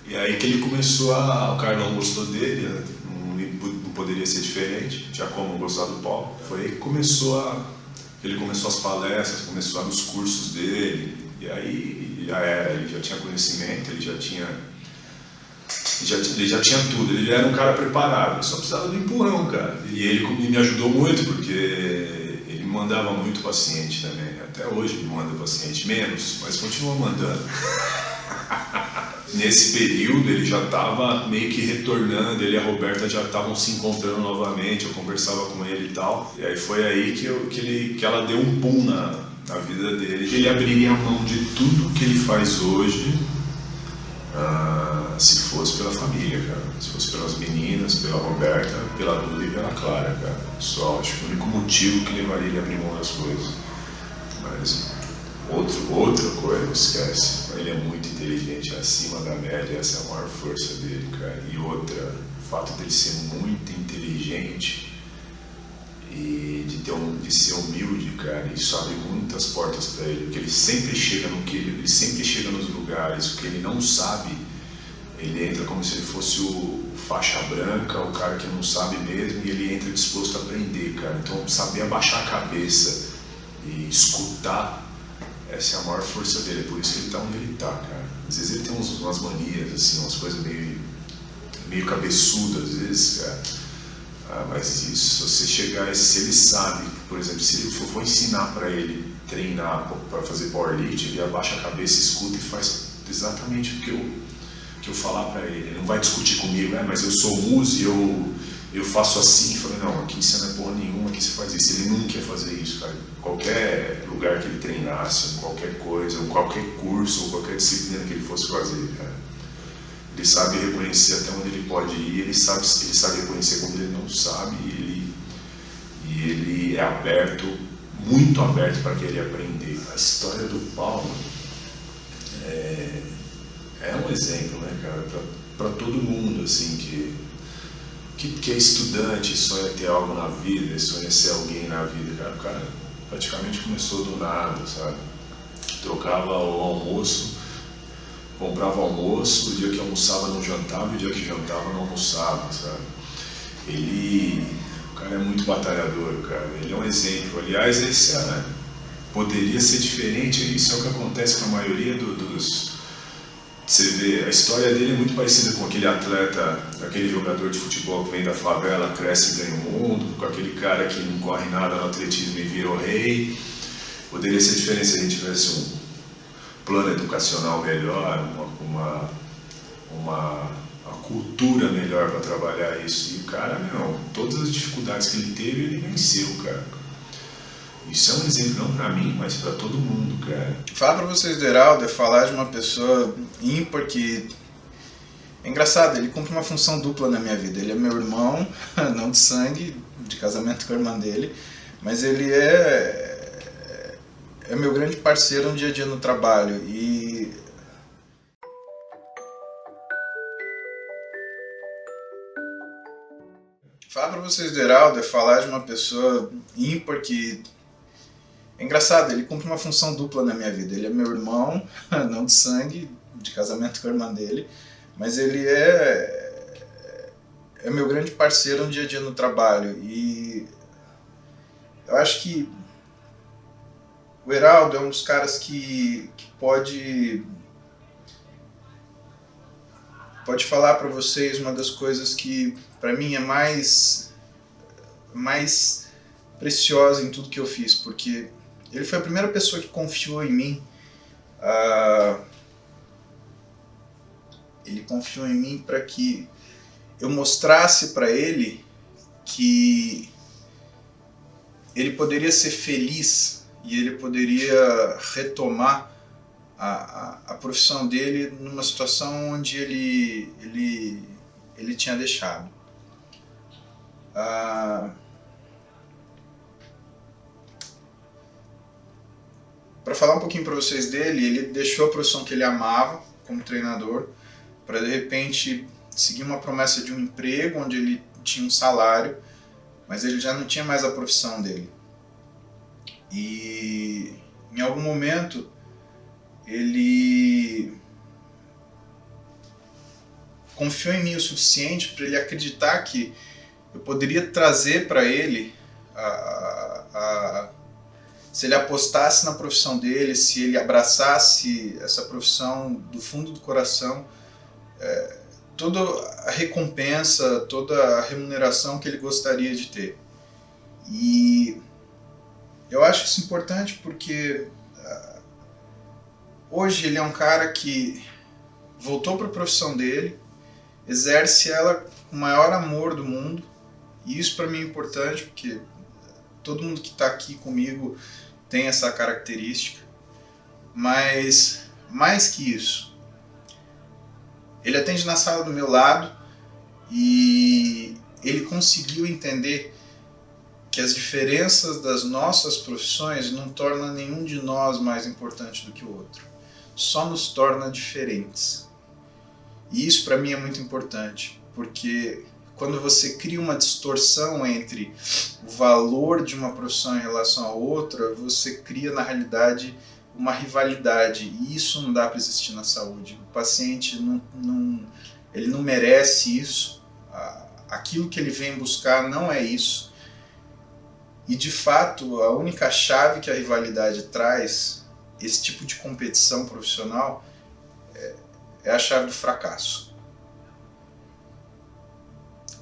E aí que ele começou o Carlão gostou dele, não poderia ser diferente, tinha como gostar do Paulo. Foi aí que ele começou as palestras, começou os cursos dele, e aí ele já tinha conhecimento, ele já tinha tudo, ele já era um cara preparado, ele só precisava do empurrão, cara. E ele me ajudou muito, porque ele mandava muito paciente também, até hoje me manda paciente, menos, mas continua mandando. Nesse período ele já estava meio que retornando, ele e a Roberta já estavam se encontrando novamente, eu conversava com ele e tal. E aí foi aí que ela deu um boom na vida dele. Ele abriria a mão de tudo que ele faz hoje, se fosse pela família, cara. Se fosse pelas meninas, pela Roberta, pela Duda e pela Clara, cara. Só acho que o único motivo que levaria ele a abrir mão das coisas. Mas outra coisa, esquece. Ele é muito inteligente, acima da média, essa é a maior força dele, cara. E outra, o fato dele ser muito inteligente e de ser humilde, cara, isso abre muitas portas para ele, porque ele sempre chega nos lugares, o que ele não sabe, ele entra como se ele fosse o faixa branca, o cara que não sabe mesmo, e ele entra disposto a aprender, cara. Então, saber abaixar a cabeça e escutar, essa é a maior força dele, é por isso que ele tá onde ele tá, cara. Às vezes ele tem umas manias, assim, umas coisas meio cabeçudas, às vezes, cara. Mas isso, se você chegar, se ele sabe, por exemplo, se ele for ensinar pra ele treinar, pra fazer powerlifting, ele abaixa a cabeça, escuta e faz exatamente o que eu falar pra ele. Ele não vai discutir comigo, mas eu sou músico, eu faço assim. Eu falei, não, aqui você não é porra nenhuma, aqui você faz isso. Ele nunca ia fazer isso, cara. Qualquer lugar que ele treinasse, qualquer coisa, qualquer curso, ou qualquer disciplina que ele fosse fazer, cara. Ele sabe reconhecer até onde ele pode ir, ele sabe reconhecer quando ele não sabe, e ele é aberto, muito aberto para querer aprender. A história do Paulo é um exemplo, né, cara, para todo mundo, assim, que é estudante, sonha ter algo na vida, sonha ser alguém na vida, cara. O cara praticamente começou do nada, sabe? Trocava o almoço, comprava almoço, o dia que almoçava não jantava, e o dia que jantava não almoçava, sabe? O cara é muito batalhador, cara. Ele é um exemplo. Aliás, poderia ser diferente, isso é o que acontece com a maioria dos... Você vê, a história dele é muito parecida com aquele atleta, aquele jogador de futebol que vem da favela, cresce e ganha o mundo, com aquele cara que não corre nada no atletismo e vira o rei. Poderia ser diferente se a gente tivesse um plano educacional melhor, uma cultura melhor para trabalhar isso. E o cara, todas as dificuldades que ele teve, ele venceu, cara. Isso é um exemplo não para mim, mas para todo mundo, cara. Falar para vocês do Heraldo é falar de uma pessoa ímpar que... É engraçado, ele cumpre uma função dupla na minha vida. Ele é meu irmão, não de sangue, de casamento com a irmã dele, mas ele é meu grande parceiro no dia a dia no trabalho. E falar para vocês do Heraldo é falar de uma pessoa ímpar que... É engraçado, ele cumpre uma função dupla na minha vida. Ele é meu irmão, não de sangue, de casamento com a irmã dele, mas ele é meu grande parceiro no dia a dia no trabalho. E eu acho que o Heraldo é um dos caras que pode falar para vocês uma das coisas que para mim é mais preciosa em tudo que eu fiz, porque ele foi a primeira pessoa que confiou em mim. Ele confiou em mim para que eu mostrasse para ele que ele poderia ser feliz e ele poderia retomar a profissão dele numa situação onde ele tinha deixado. Para falar um pouquinho para vocês dele, ele deixou a profissão que ele amava como treinador para de repente seguir uma promessa de um emprego onde ele tinha um salário, mas ele já não tinha mais a profissão dele. E em algum momento ele confiou em mim o suficiente para ele acreditar que eu poderia trazer para ele se ele apostasse na profissão dele, se ele abraçasse essa profissão do fundo do coração, toda a recompensa, toda a remuneração que ele gostaria de ter. E eu acho isso importante porque hoje ele é um cara que voltou para a profissão dele, exerce ela com o maior amor do mundo, e isso para mim é importante porque todo mundo que está aqui comigo tem essa característica, mas mais que isso, ele atende na sala do meu lado e ele conseguiu entender que as diferenças das nossas profissões não tornam nenhum de nós mais importante do que o outro, só nos torna diferentes. E isso para mim é muito importante, porque quando você cria uma distorção entre o valor de uma profissão em relação à outra, você cria na realidade uma rivalidade, e isso não dá para existir na saúde. O paciente ele não merece isso, aquilo que ele vem buscar não é isso. E de fato, a única chave que a rivalidade traz, esse tipo de competição profissional, é a chave do fracasso.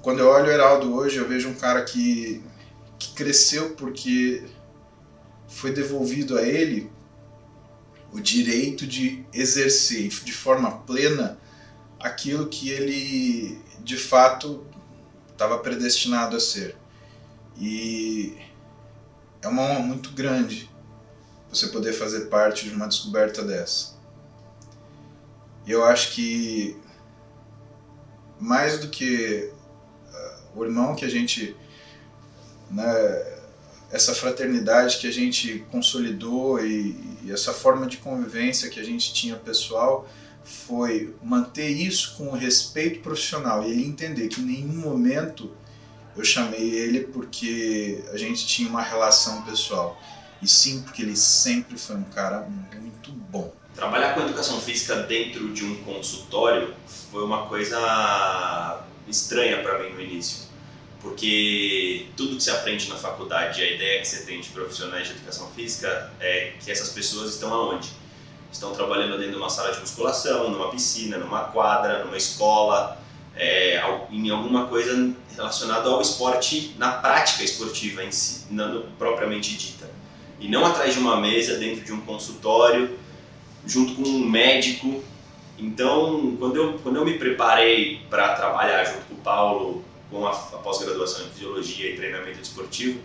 Quando eu olho o Heraldo hoje, eu vejo um cara que cresceu porque foi devolvido a ele o direito de exercer de forma plena aquilo que ele de fato estava predestinado a ser. E é uma honra muito grande você poder fazer parte de uma descoberta dessa. E eu acho que mais do que o irmão que a gente, essa fraternidade que a gente consolidou e essa forma de convivência que a gente tinha pessoal, foi manter isso com o respeito profissional e ele entender que em nenhum momento eu chamei ele porque a gente tinha uma relação pessoal, e sim porque ele sempre foi um cara muito bom. Trabalhar com educação física dentro de um consultório foi uma coisa estranha para mim no início, porque tudo que você aprende na faculdade, a ideia que você tem de profissionais de educação física é que essas pessoas estão aonde? Estão trabalhando dentro de uma sala de musculação, numa piscina, numa quadra, numa escola, em alguma coisa relacionada ao esporte, na prática esportiva em si, não propriamente dita. E não atrás de uma mesa, dentro de um consultório, junto com um médico. Então, quando eu me preparei para trabalhar junto com o Paulo, com a pós-graduação em Fisiologia e Treinamento Desportivo,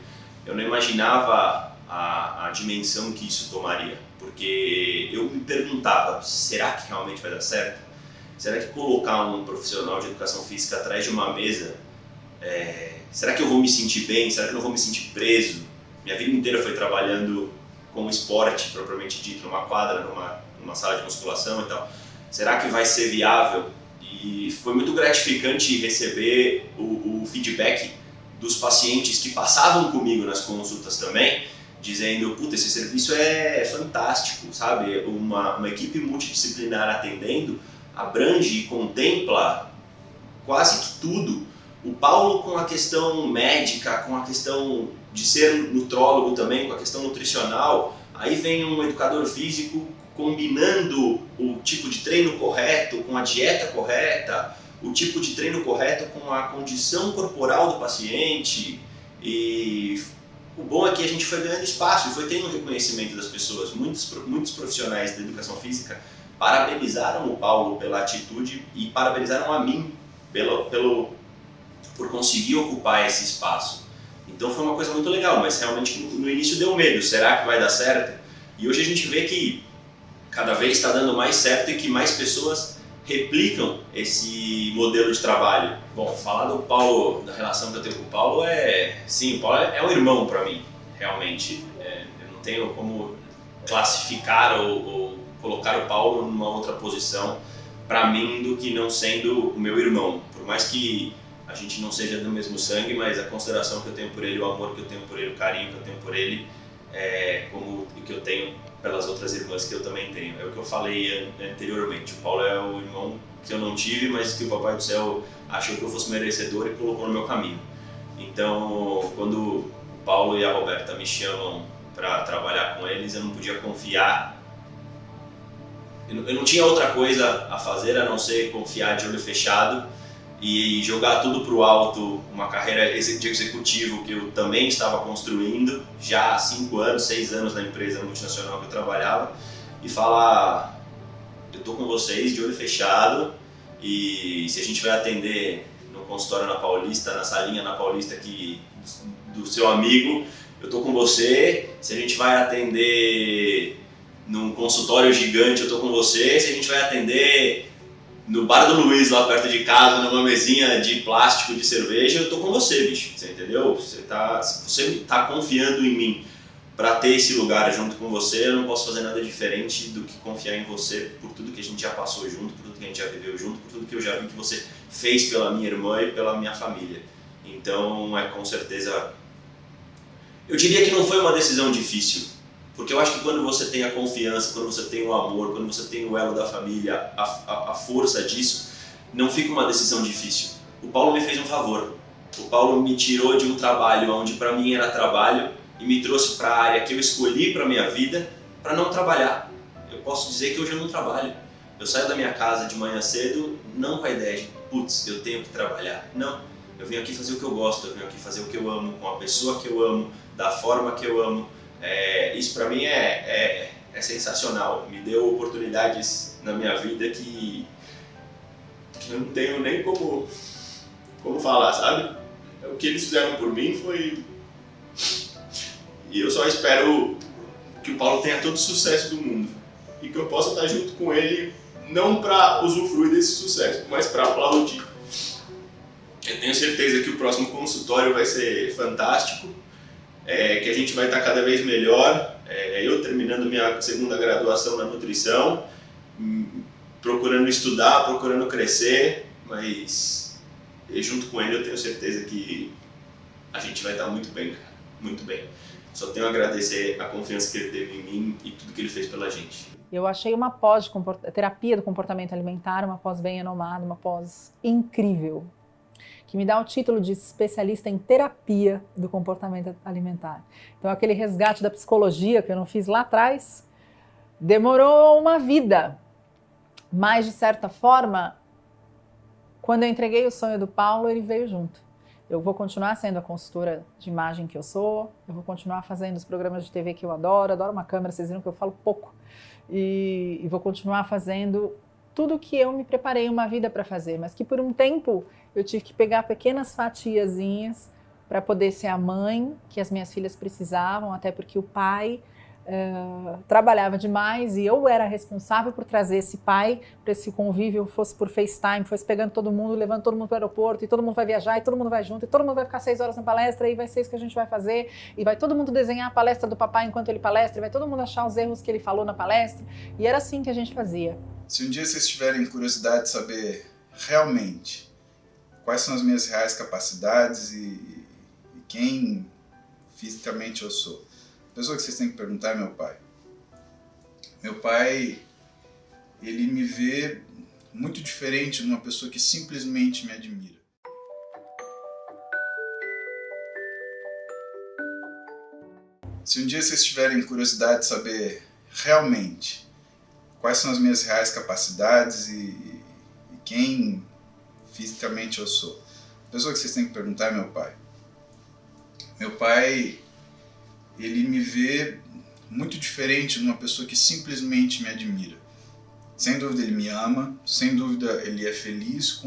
eu não imaginava a dimensão que isso tomaria. Porque eu me perguntava, será que realmente vai dar certo? Será que colocar um profissional de educação física atrás de uma mesa, será que eu vou me sentir bem? Será que eu não vou me sentir preso? Minha vida inteira foi trabalhando com esporte, propriamente dito, numa quadra, numa sala de musculação e tal. Será que vai ser viável? E foi muito gratificante receber o feedback dos pacientes que passavam comigo nas consultas também, dizendo, puta, esse serviço é fantástico, sabe? Uma equipe multidisciplinar atendendo abrange e contempla quase que tudo. O Paulo com a questão médica, com a questão de ser nutrólogo também, com a questão nutricional, aí vem um educador físico combinando o tipo de treino correto com a dieta correta, o tipo de treino correto com a condição corporal do paciente. E o bom é que a gente foi ganhando espaço e foi tendo um reconhecimento das pessoas. Muitos profissionais da educação física parabenizaram o Paulo pela atitude e parabenizaram a mim por conseguir ocupar esse espaço. Então foi uma coisa muito legal, mas realmente no início deu medo. Será que vai dar certo? E hoje a gente vê que cada vez está dando mais certo e que mais pessoas replicam esse modelo de trabalho. Bom, falar do Paulo, da relação que eu tenho com o Paulo sim, o Paulo é um irmão para mim, realmente. Eu não tenho como classificar ou colocar o Paulo numa outra posição para mim do que não sendo o meu irmão. Por mais que a gente não seja do mesmo sangue, mas a consideração que eu tenho por ele, o amor que eu tenho por ele, o carinho que eu tenho por ele, como o que eu tenho pelas outras irmãs que eu também tenho. É o que eu falei anteriormente. O Paulo é o irmão que eu não tive, mas que o Papai do Céu achou que eu fosse merecedor e colocou no meu caminho. Então, quando o Paulo e a Roberta me chamam para trabalhar com eles, eu não podia confiar. Eu não tinha outra coisa a fazer a não ser confiar de olho fechado e jogar tudo para o alto, uma carreira de executivo que eu também estava construindo, já há 5 anos, 6 anos na empresa multinacional que eu trabalhava, e falar, eu estou com vocês de olho fechado, e se a gente vai atender no consultório na Paulista, na salinha na Paulista aqui do seu amigo, eu estou com você. Se a gente vai atender num consultório gigante, eu estou com você. Se a gente vai atender no bar do Luiz, lá perto de casa, numa mesinha de plástico de cerveja, eu tô com você, bicho, você entendeu? Se você tá confiando em mim para ter esse lugar junto com você, eu não posso fazer nada diferente do que confiar em você por tudo que a gente já passou junto, por tudo que a gente já viveu junto, por tudo que eu já vi que você fez pela minha irmã e pela minha família. Então, com certeza, eu diria que não foi uma decisão difícil. Porque eu acho que quando você tem a confiança, quando você tem o amor, quando você tem o elo da família, a força disso, não fica uma decisão difícil. O Paulo me fez um favor. O Paulo me tirou de um trabalho onde para mim era trabalho e me trouxe para a área que eu escolhi para minha vida para não trabalhar. Eu posso dizer que hoje eu não trabalho. Eu saio da minha casa de manhã cedo não com a ideia de, putz, eu tenho que trabalhar. Não. Eu venho aqui fazer o que eu gosto, eu venho aqui fazer o que eu amo, com a pessoa que eu amo, da forma que eu amo. Isso para mim é sensacional, me deu oportunidades na minha vida que eu não tenho nem como falar, sabe? O que eles fizeram por mim foi... E eu só espero que o Paulo tenha todo o sucesso do mundo e que eu possa estar junto com ele, não para usufruir desse sucesso, mas para aplaudir. Eu tenho certeza que o próximo consultório vai ser fantástico, que a gente vai estar cada vez melhor. Eu terminando minha 2ª graduação na nutrição, procurando estudar, procurando crescer, mas junto com ele eu tenho certeza que a gente vai estar muito bem, cara, muito bem. Só tenho a agradecer a confiança que ele teve em mim e tudo que ele fez pela gente. Eu achei uma pós de terapia do comportamento alimentar, uma pós bem renomada, uma pós incrível, que me dá o título de especialista em terapia do comportamento alimentar. Então, aquele resgate da psicologia que eu não fiz lá atrás, demorou uma vida. Mas, de certa forma, quando eu entreguei o sonho do Paulo, ele veio junto. Eu vou continuar sendo a consultora de imagem que eu sou, eu vou continuar fazendo os programas de TV que eu adoro uma câmera, vocês viram que eu falo pouco, e vou continuar fazendo tudo que eu me preparei uma vida para fazer, mas que por um tempo eu tive que pegar pequenas fatiazinhas para poder ser a mãe que as minhas filhas precisavam, até porque o pai trabalhava demais e eu era responsável por trazer esse pai para esse convívio, fosse por FaceTime, fosse pegando todo mundo, levando todo mundo para o aeroporto, e todo mundo vai viajar, e todo mundo vai junto, e todo mundo vai ficar 6 horas na palestra, e vai ser isso que a gente vai fazer, e vai todo mundo desenhar a palestra do papai enquanto ele palestra, e vai todo mundo achar os erros que ele falou na palestra, e era assim que a gente fazia. Se um dia vocês tiverem curiosidade de saber realmente quais são as minhas reais capacidades e quem fisicamente eu sou, A pessoa que vocês têm que perguntar é meu pai. Meu pai, ele me vê muito diferente de uma pessoa que simplesmente me admira. Se um dia vocês tiverem curiosidade de saber realmente quais são as minhas reais capacidades e quem fisicamente eu sou, a pessoa que vocês têm que perguntar é meu pai. Meu pai, ele me vê muito diferente de uma pessoa que simplesmente me admira. Sem dúvida ele me ama, sem dúvida ele é feliz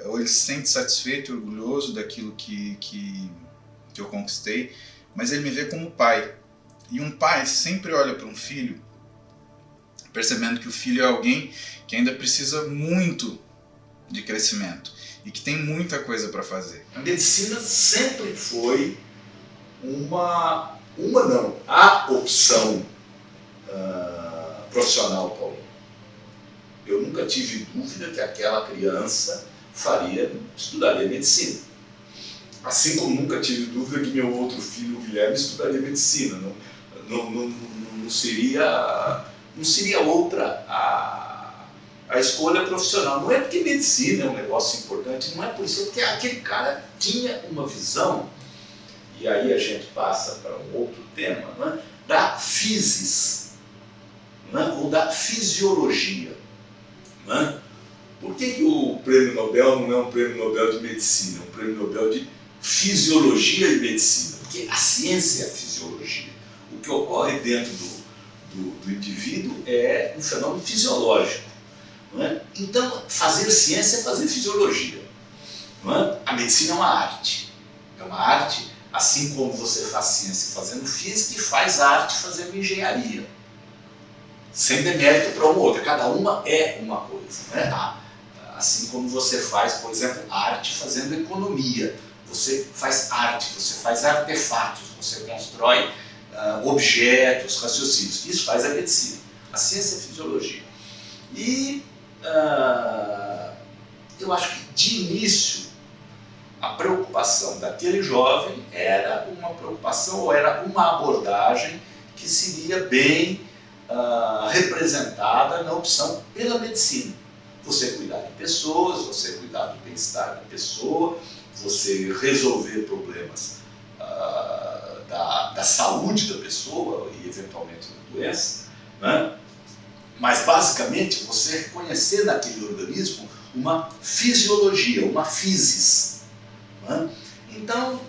ou ele se sente satisfeito e orgulhoso daquilo que eu conquistei, mas ele me vê como pai. E um pai sempre olha para um filho, percebendo que o filho é alguém que ainda precisa muito de crescimento e que tem muita coisa para fazer. A medicina sempre foi a opção profissional, Paulo. Eu nunca tive dúvida que aquela criança estudaria medicina. Assim como nunca tive dúvida que meu outro filho, o Guilherme, estudaria medicina. Não seria outra a escolha profissional. Não é porque medicina é um negócio importante, não é por isso, é porque aquele cara tinha uma visão, e aí a gente passa para um outro tema, né, da physis, né, ou da fisiologia. Né? Por que o prêmio Nobel não é um prêmio Nobel de medicina, é um prêmio Nobel de fisiologia e medicina? Porque a ciência é a fisiologia. O que ocorre dentro do indivíduo é um fenômeno fisiológico. Não é? Então, fazer ciência é fazer fisiologia. Não é? A medicina é uma arte. É uma arte, assim como você faz ciência fazendo física e faz arte fazendo engenharia. Sem demérito para uma ou outra. Cada uma é uma coisa. Né? Assim como você faz, por exemplo, arte fazendo economia. Você faz arte, você faz artefatos, você constrói objetos, raciocínios. Isso faz a medicina. A ciência é fisiologia. E eu acho que de início a preocupação daquele jovem era uma preocupação ou era uma abordagem que seria bem representada na opção pela medicina. Você cuidar de pessoas, você cuidar do bem-estar da pessoa, você resolver problemas da saúde da pessoa e eventualmente da doença, né? Mas basicamente você reconhecer naquele organismo uma fisiologia, uma physis. Né? Então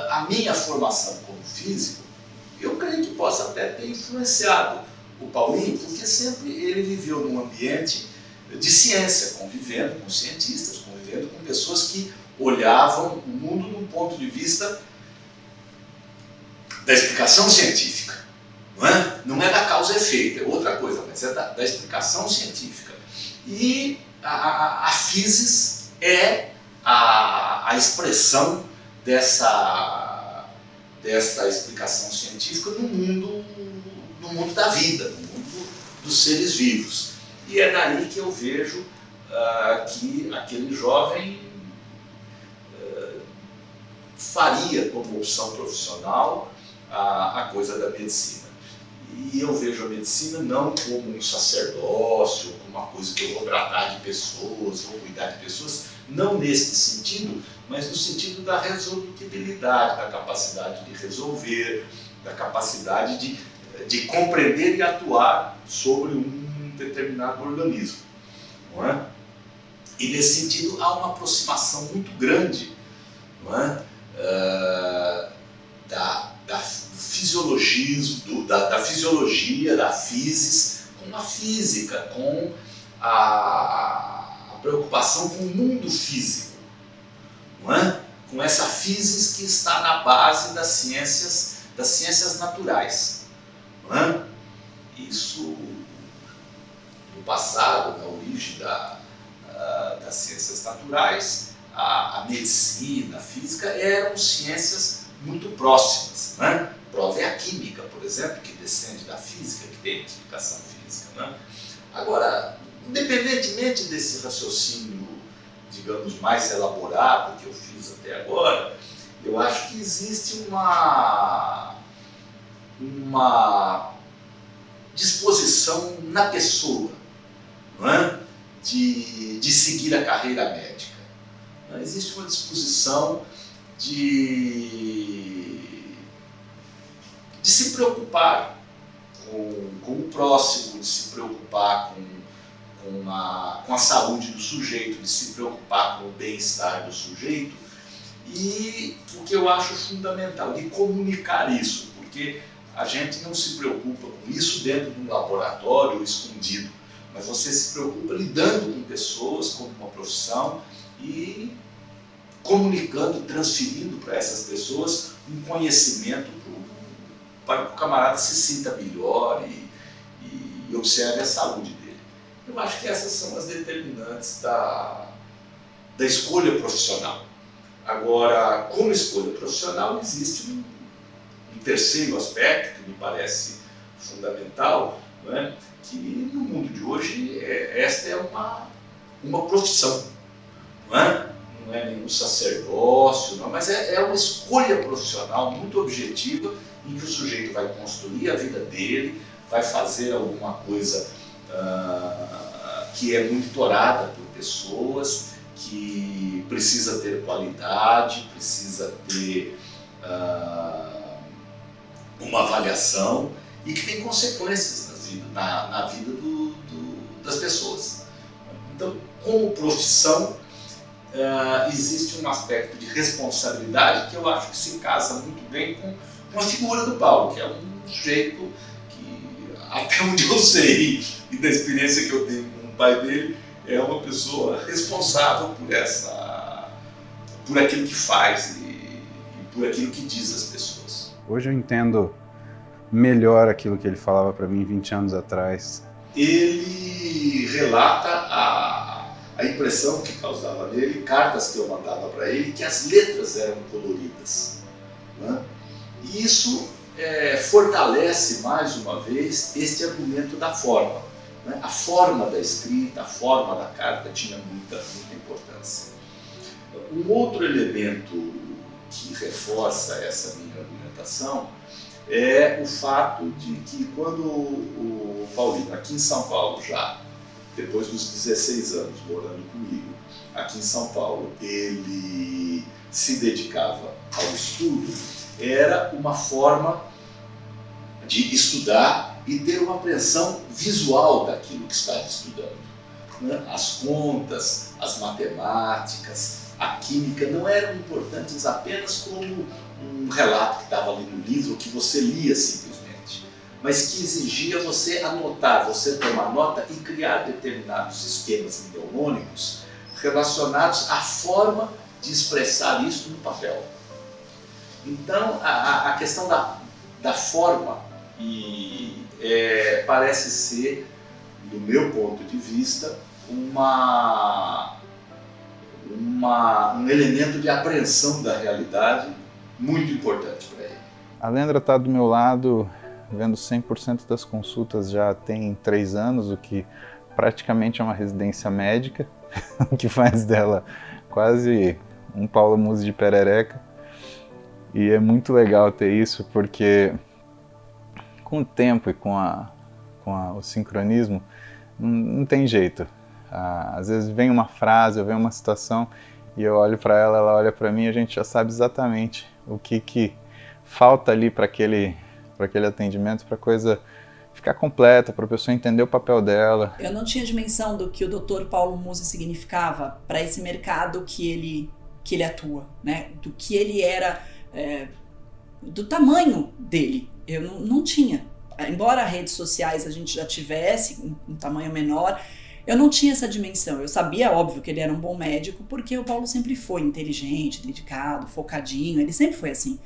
a minha formação como físico, eu creio que possa até ter influenciado o Paulinho, porque sempre ele viveu num ambiente de ciência, convivendo com cientistas, convivendo com pessoas que olhavam o mundo de um ponto de vista da explicação científica. Não é da causa e efeito, é outra coisa, mas é da explicação científica. E a physis é a expressão dessa explicação científica no mundo da vida, no mundo dos seres vivos. E é daí que eu vejo que aquele jovem faria como opção profissional a coisa da medicina. E eu vejo a medicina não como um sacerdócio, como uma coisa que eu vou tratar de pessoas, vou cuidar de pessoas, não nesse sentido, mas no sentido da resolutibilidade, da capacidade de resolver, da capacidade de compreender e atuar sobre um determinado organismo. Não é? E nesse sentido há uma aproximação muito grande, não é? Da fisiologismo, da fisiologia, da physis, com a física, com a preocupação com o mundo físico, não é? Com essa physis que está na base das ciências naturais. Não é? Isso, no passado, na origem das ciências naturais, a medicina, a física eram ciências muito próximas. Né? Prova é a química, por exemplo, que descende da física, que tem uma explicação física. Né? Agora, independentemente desse raciocínio, digamos, mais elaborado que eu fiz até agora, eu acho que existe uma uma disposição na pessoa, não é? de seguir a carreira médica. Não existe uma disposição de se preocupar com o próximo, de se preocupar com a saúde do sujeito, de se preocupar com o bem-estar do sujeito, e o que eu acho fundamental, de comunicar isso, porque a gente não se preocupa com isso dentro de um laboratório escondido, mas você se preocupa lidando com pessoas, com uma profissão e comunicando, transferindo para essas pessoas um conhecimento para que o camarada se sinta melhor e observe a saúde dele. Eu acho que essas são as determinantes da escolha profissional. Agora, como escolha profissional, existe um terceiro aspecto que me parece fundamental, não é? Que no mundo de hoje esta é uma profissão, não é? Não é nenhum sacerdócio, não, mas é uma escolha profissional muito objetiva em que o sujeito vai construir a vida dele, vai fazer alguma coisa que é monitorada por pessoas, que precisa ter qualidade, precisa ter uma avaliação e que tem consequências na vida das pessoas. Então, como profissão, existe um aspecto de responsabilidade que eu acho que se casa muito bem com a figura do Paulo, que é um sujeito que, até onde eu sei e da experiência que eu tenho com o pai dele, é uma pessoa responsável por aquilo que faz e por aquilo que diz às pessoas. Hoje eu entendo melhor aquilo que ele falava para mim 20 anos atrás. Ele relata a impressão que causava nele, cartas que eu mandava para ele, que as letras eram coloridas, né? E isso fortalece mais uma vez este argumento da forma, né? A forma da escrita, a forma da carta tinha muita importância. Um outro elemento que reforça essa minha argumentação é o fato de que quando o Paulinho, aqui em São Paulo já, depois dos 16 anos morando comigo, aqui em São Paulo, ele se dedicava ao estudo, era uma forma de estudar e ter uma apreensão visual daquilo que estava estudando, né? As contas, as matemáticas, a química não eram importantes apenas como um relato que estava ali no livro, que você lia simplesmente, mas que exigia você anotar, você tomar nota e criar determinados esquemas mnemônicos relacionados à forma de expressar isso no papel. Então, a questão da forma parece ser, do meu ponto de vista, um elemento de apreensão da realidade muito importante para ele. A Leandra está do meu lado, vendo 100% das consultas já tem 3 anos, o que praticamente é uma residência médica, o que faz dela quase um Paulo Musi de perereca. E é muito legal ter isso, porque com o tempo e com o sincronismo, não tem jeito. Às vezes vem uma frase, vem uma situação, e eu olho para ela, ela olha para mim, e a gente já sabe exatamente o que falta ali para aquele atendimento, para a coisa ficar completa, para a pessoa entender o papel dela. Eu não tinha dimensão do que o Dr. Paulo Musi significava para esse mercado que ele atua, né? Do que ele era, do tamanho dele. Eu não tinha. Embora as redes sociais a gente já tivesse um tamanho menor, eu não tinha essa dimensão. Eu sabia, óbvio, que ele era um bom médico, porque o Paulo sempre foi inteligente, dedicado, focadinho, ele sempre foi assim.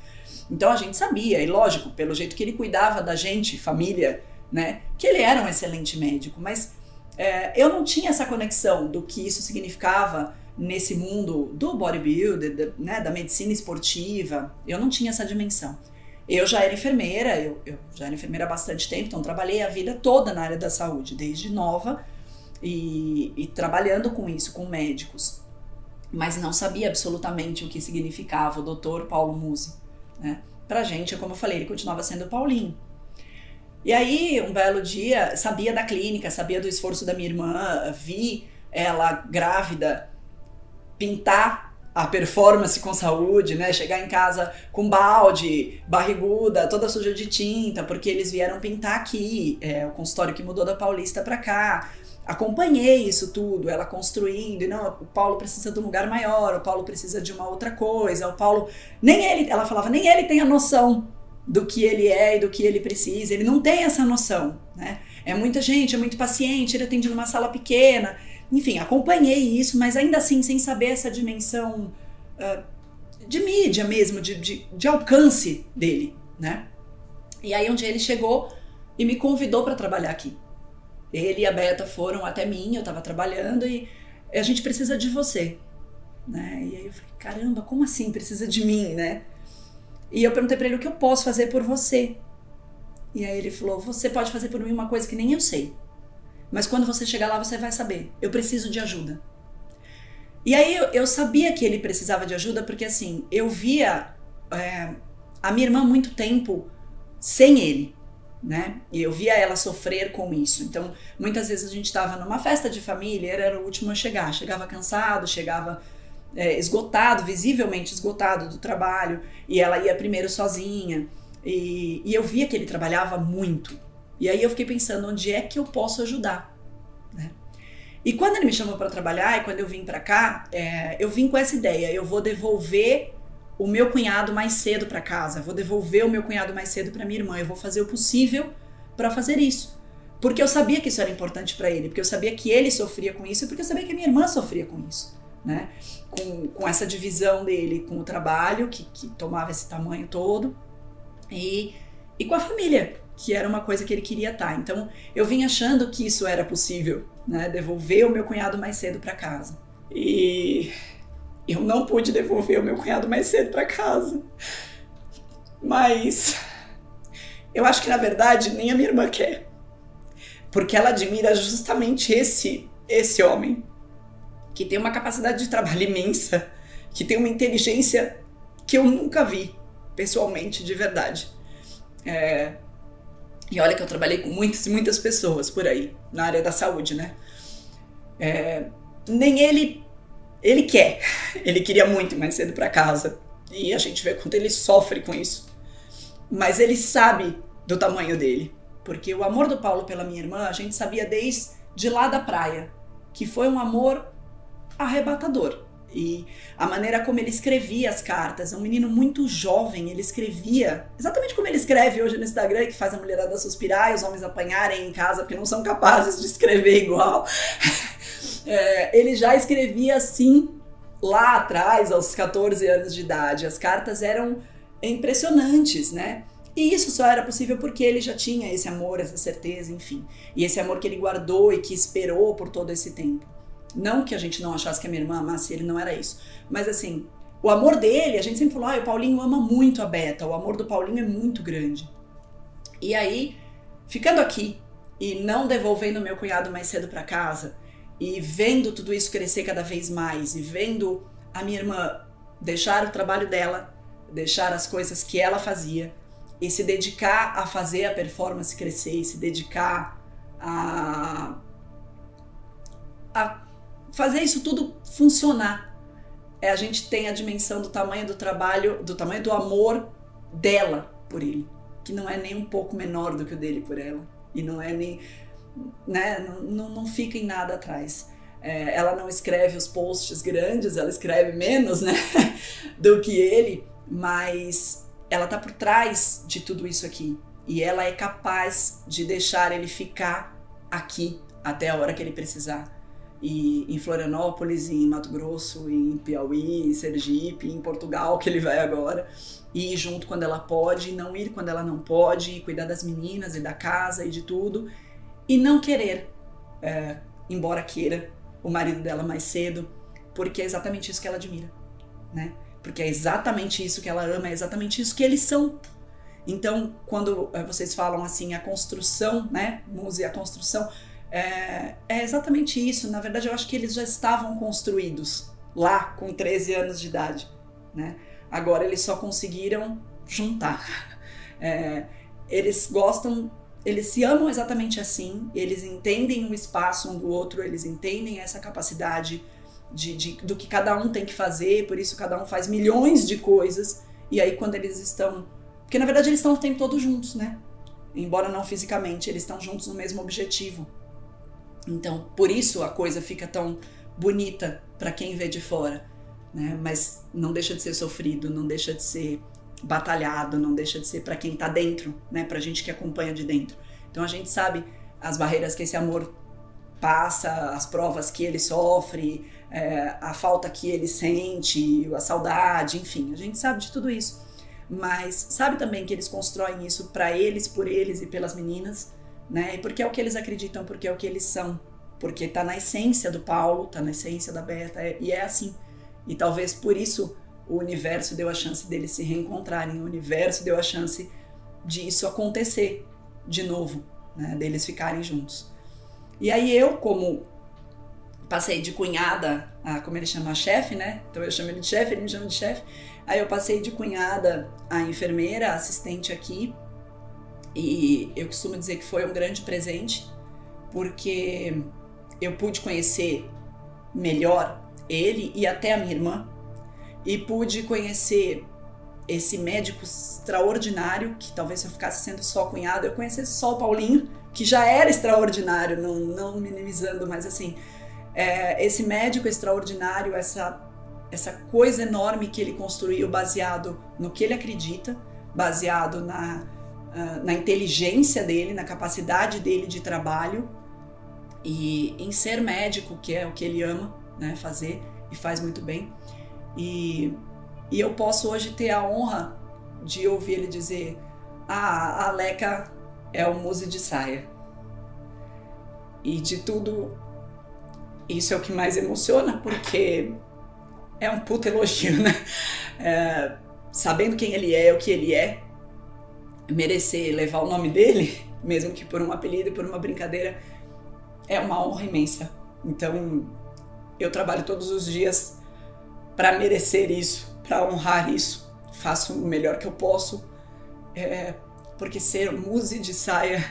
Então a gente sabia, e lógico, pelo jeito que ele cuidava da gente, família, né, que ele era um excelente médico, mas eu não tinha essa conexão do que isso significava nesse mundo do bodybuilder, né, da medicina esportiva. Eu não tinha essa dimensão. Eu já era enfermeira, eu já era enfermeira há bastante tempo, então trabalhei a vida toda na área da saúde, desde nova, e trabalhando com isso, com médicos, mas não sabia absolutamente o que significava o Dr. Paulo Musi, né? Pra gente, como eu falei, ele continuava sendo o Paulinho. E aí, um belo dia, sabia da clínica, sabia do esforço da minha irmã, vi ela grávida pintar a performance com saúde, né? Chegar em casa com balde, barriguda, toda suja de tinta, porque eles vieram pintar aqui, o consultório que mudou da Paulista para cá. Acompanhei isso tudo, ela construindo, e não, o Paulo precisa de um lugar maior, o Paulo precisa de uma outra coisa, o Paulo, ela falava, nem ele tem a noção do que ele é e do que ele precisa, ele não tem essa noção, né? É muita gente, é muito paciente, ele atende numa sala pequena, enfim, acompanhei isso, mas ainda assim, sem saber essa dimensão de mídia mesmo, de alcance dele, né? E aí um dia ele chegou e me convidou para trabalhar aqui. Ele e a Beta foram até mim, eu estava trabalhando, e a gente precisa de você, né? E aí eu falei, caramba, como assim precisa de mim, né? E eu perguntei para ele, o que eu posso fazer por você? E aí ele falou, você pode fazer por mim uma coisa que nem eu sei, mas quando você chegar lá você vai saber, eu preciso de ajuda. E aí eu sabia que ele precisava de ajuda, porque assim, eu via a minha irmã muito tempo sem ele, né? E eu via ela sofrer com isso. Então, muitas vezes a gente estava numa festa de família, ele era o último a chegar, chegava cansado, chegava esgotado, visivelmente esgotado do trabalho, e ela ia primeiro sozinha, e eu via que ele trabalhava muito. E aí eu fiquei pensando, onde é que eu posso ajudar, né? E quando ele me chamou para trabalhar, e quando eu vim para cá, eu vim com essa ideia, eu vou devolver o meu cunhado mais cedo para casa, vou devolver o meu cunhado mais cedo para minha irmã, eu vou fazer o possível para fazer isso. Porque eu sabia que isso era importante para ele, porque eu sabia que ele sofria com isso, e porque eu sabia que a minha irmã sofria com isso, né? Com essa divisão dele com o trabalho, que tomava esse tamanho todo, e com a família, que era uma coisa que ele queria estar. Então, eu vim achando que isso era possível, né? Devolver o meu cunhado mais cedo para casa. E eu não pude devolver o meu cunhado mais cedo para casa. Mas eu acho que, na verdade, nem a minha irmã quer. Porque ela admira justamente esse homem, que tem uma capacidade de trabalho imensa, que tem uma inteligência que eu nunca vi, pessoalmente, de verdade. E olha que eu trabalhei com muitas e muitas pessoas por aí, na área da saúde, né? Nem ele quer. Ele queria muito ir mais cedo para casa. E a gente vê quanto ele sofre com isso. Mas ele sabe do tamanho dele. Porque o amor do Paulo pela minha irmã, a gente sabia desde lá da praia, que foi um amor arrebatador. E a maneira como ele escrevia as cartas, um menino muito jovem, ele escrevia exatamente como ele escreve hoje no Instagram, que faz a mulherada suspirar e os homens apanharem em casa porque não são capazes de escrever igual. Ele já escrevia assim lá atrás, aos 14 anos de idade. As cartas eram impressionantes, né? E isso só era possível porque ele já tinha esse amor, essa certeza, enfim. E esse amor que ele guardou e que esperou por todo esse tempo. Não que a gente não achasse que a minha irmã amasse ele, não era isso. Mas assim, o amor dele, a gente sempre falou, o Paulinho ama muito a Beta, o amor do Paulinho é muito grande. E aí, ficando aqui e não devolvendo meu cunhado mais cedo para casa, e vendo tudo isso crescer cada vez mais, e vendo a minha irmã deixar o trabalho dela, deixar as coisas que ela fazia, e se dedicar a fazer a performance crescer, e se dedicar a fazer isso tudo funcionar. A gente tem a dimensão do tamanho do trabalho, do tamanho do amor dela por ele, que não é nem um pouco menor do que o dele por ela. E não é nem, né, não fica em nada atrás. Ela não escreve os posts grandes, ela escreve menos, né, do que ele, mas ela tá por trás de tudo isso aqui. E ela é capaz de deixar ele ficar aqui até a hora que ele precisar. E em Florianópolis, em Mato Grosso, em Piauí, em Sergipe, em Portugal, que ele vai agora, e ir junto quando ela pode, e não ir quando ela não pode, e cuidar das meninas e da casa e de tudo, e não querer, embora queira, o marido dela mais cedo, porque é exatamente isso que ela admira, né? Porque é exatamente isso que ela ama, é exatamente isso que eles são. Então, quando vocês falam assim, a construção, né, Muzi, a construção, é exatamente isso. Na verdade, eu acho que eles já estavam construídos lá com 13 anos de idade, né? Agora eles só conseguiram juntar. Eles gostam eles se amam exatamente assim, eles entendem o espaço um do outro, eles entendem essa capacidade do que cada um tem que fazer, por isso cada um faz milhões de coisas, e aí quando eles estão... Porque na verdade eles estão o tempo todo juntos, né? Embora não fisicamente, eles estão juntos no mesmo objetivo. Então, por isso a coisa fica tão bonita para quem vê de fora, né? Mas não deixa de ser sofrido, não deixa de ser batalhado, não deixa de ser para quem tá dentro, né? Pra gente que acompanha de dentro. Então a gente sabe as barreiras que esse amor passa, as provas que ele sofre, a falta que ele sente, a saudade, enfim, a gente sabe de tudo isso. Mas sabe também que eles constroem isso para eles, por eles e pelas meninas, né? E porque é o que eles acreditam, porque é o que eles são, porque tá na essência do Paulo, tá na essência da Beta, e é assim. E talvez por isso o universo deu a chance deles se reencontrarem, o universo deu a chance disso acontecer de novo, né? Deles ficarem juntos. E aí eu, como passei de cunhada a, como ele chama, a chefe, né? Então eu chamo ele de chefe, ele me chama de chefe. Aí eu passei de cunhada a enfermeira, a assistente aqui. E eu costumo dizer que foi um grande presente, porque eu pude conhecer melhor ele e até a minha irmã. E pude conhecer esse médico extraordinário, que talvez se eu ficasse sendo só cunhada, eu conhecesse só o Paulinho, que já era extraordinário, não minimizando, mas assim, esse médico extraordinário, essa coisa enorme que ele construiu baseado no que ele acredita, baseado na inteligência dele, na capacidade dele de trabalho e em ser médico, que é o que ele ama, né, fazer e faz muito bem. E eu posso hoje ter a honra de ouvir ele dizer: a Leca é o muse de saia. E de tudo, isso é o que mais emociona, porque é um puta elogio, né? Sabendo quem ele é, o que ele é, merecer levar o nome dele, mesmo que por um apelido e por uma brincadeira, é uma honra imensa. Então, eu trabalho todos os dias para merecer isso, para honrar isso. Faço o melhor que eu posso, porque ser muse de saia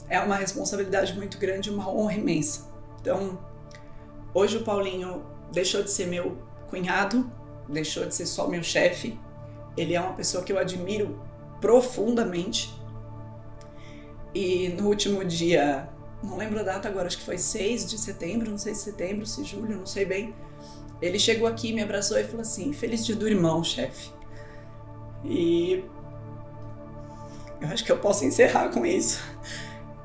é uma responsabilidade muito grande, uma honra imensa. Então, hoje o Paulinho deixou de ser meu cunhado, deixou de ser só meu chefe. Ele é uma pessoa que eu admiro profundamente. E no último dia, não lembro a data agora, acho que foi 6 de setembro, não sei se setembro, se julho, não sei bem. Ele chegou aqui, me abraçou e falou assim: feliz dia do irmão, chefe. E eu acho que eu posso encerrar com isso.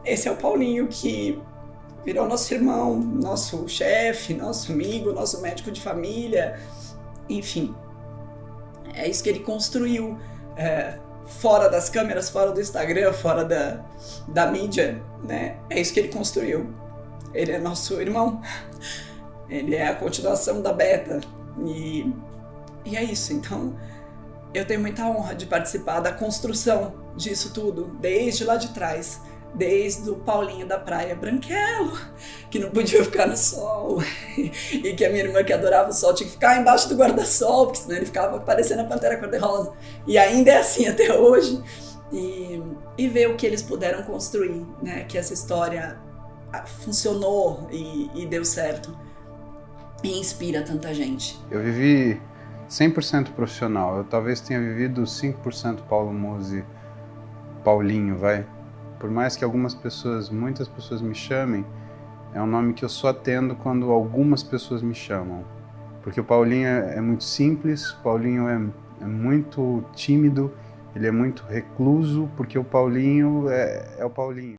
Esse é o Paulinho que virou nosso irmão, nosso chefe, nosso amigo, nosso médico de família, enfim. É isso que ele construiu, fora das câmeras, fora do Instagram, fora da mídia, né? É isso que ele construiu. Ele é nosso irmão, ele é a continuação da Beta, e é isso. Então, eu tenho muita honra de participar da construção disso tudo, desde lá de trás. Desde o Paulinho da praia branquelo, que não podia ficar no sol, e que a minha irmã, que adorava o sol, tinha que ficar embaixo do guarda-sol, porque senão ele ficava parecendo a Pantera Cor-de-Rosa. E ainda é assim até hoje. E ver o que eles puderam construir, né? Que essa história funcionou e deu certo. E inspira tanta gente. Eu vivi 100% profissional. Eu talvez tenha vivido 5% Paulo Muse, Paulinho, vai. Por mais que muitas pessoas me chamem, é um nome que eu só atendo quando algumas pessoas me chamam. Porque o Paulinho é muito simples, o Paulinho é muito tímido, ele é muito recluso, porque o Paulinho é o Paulinho.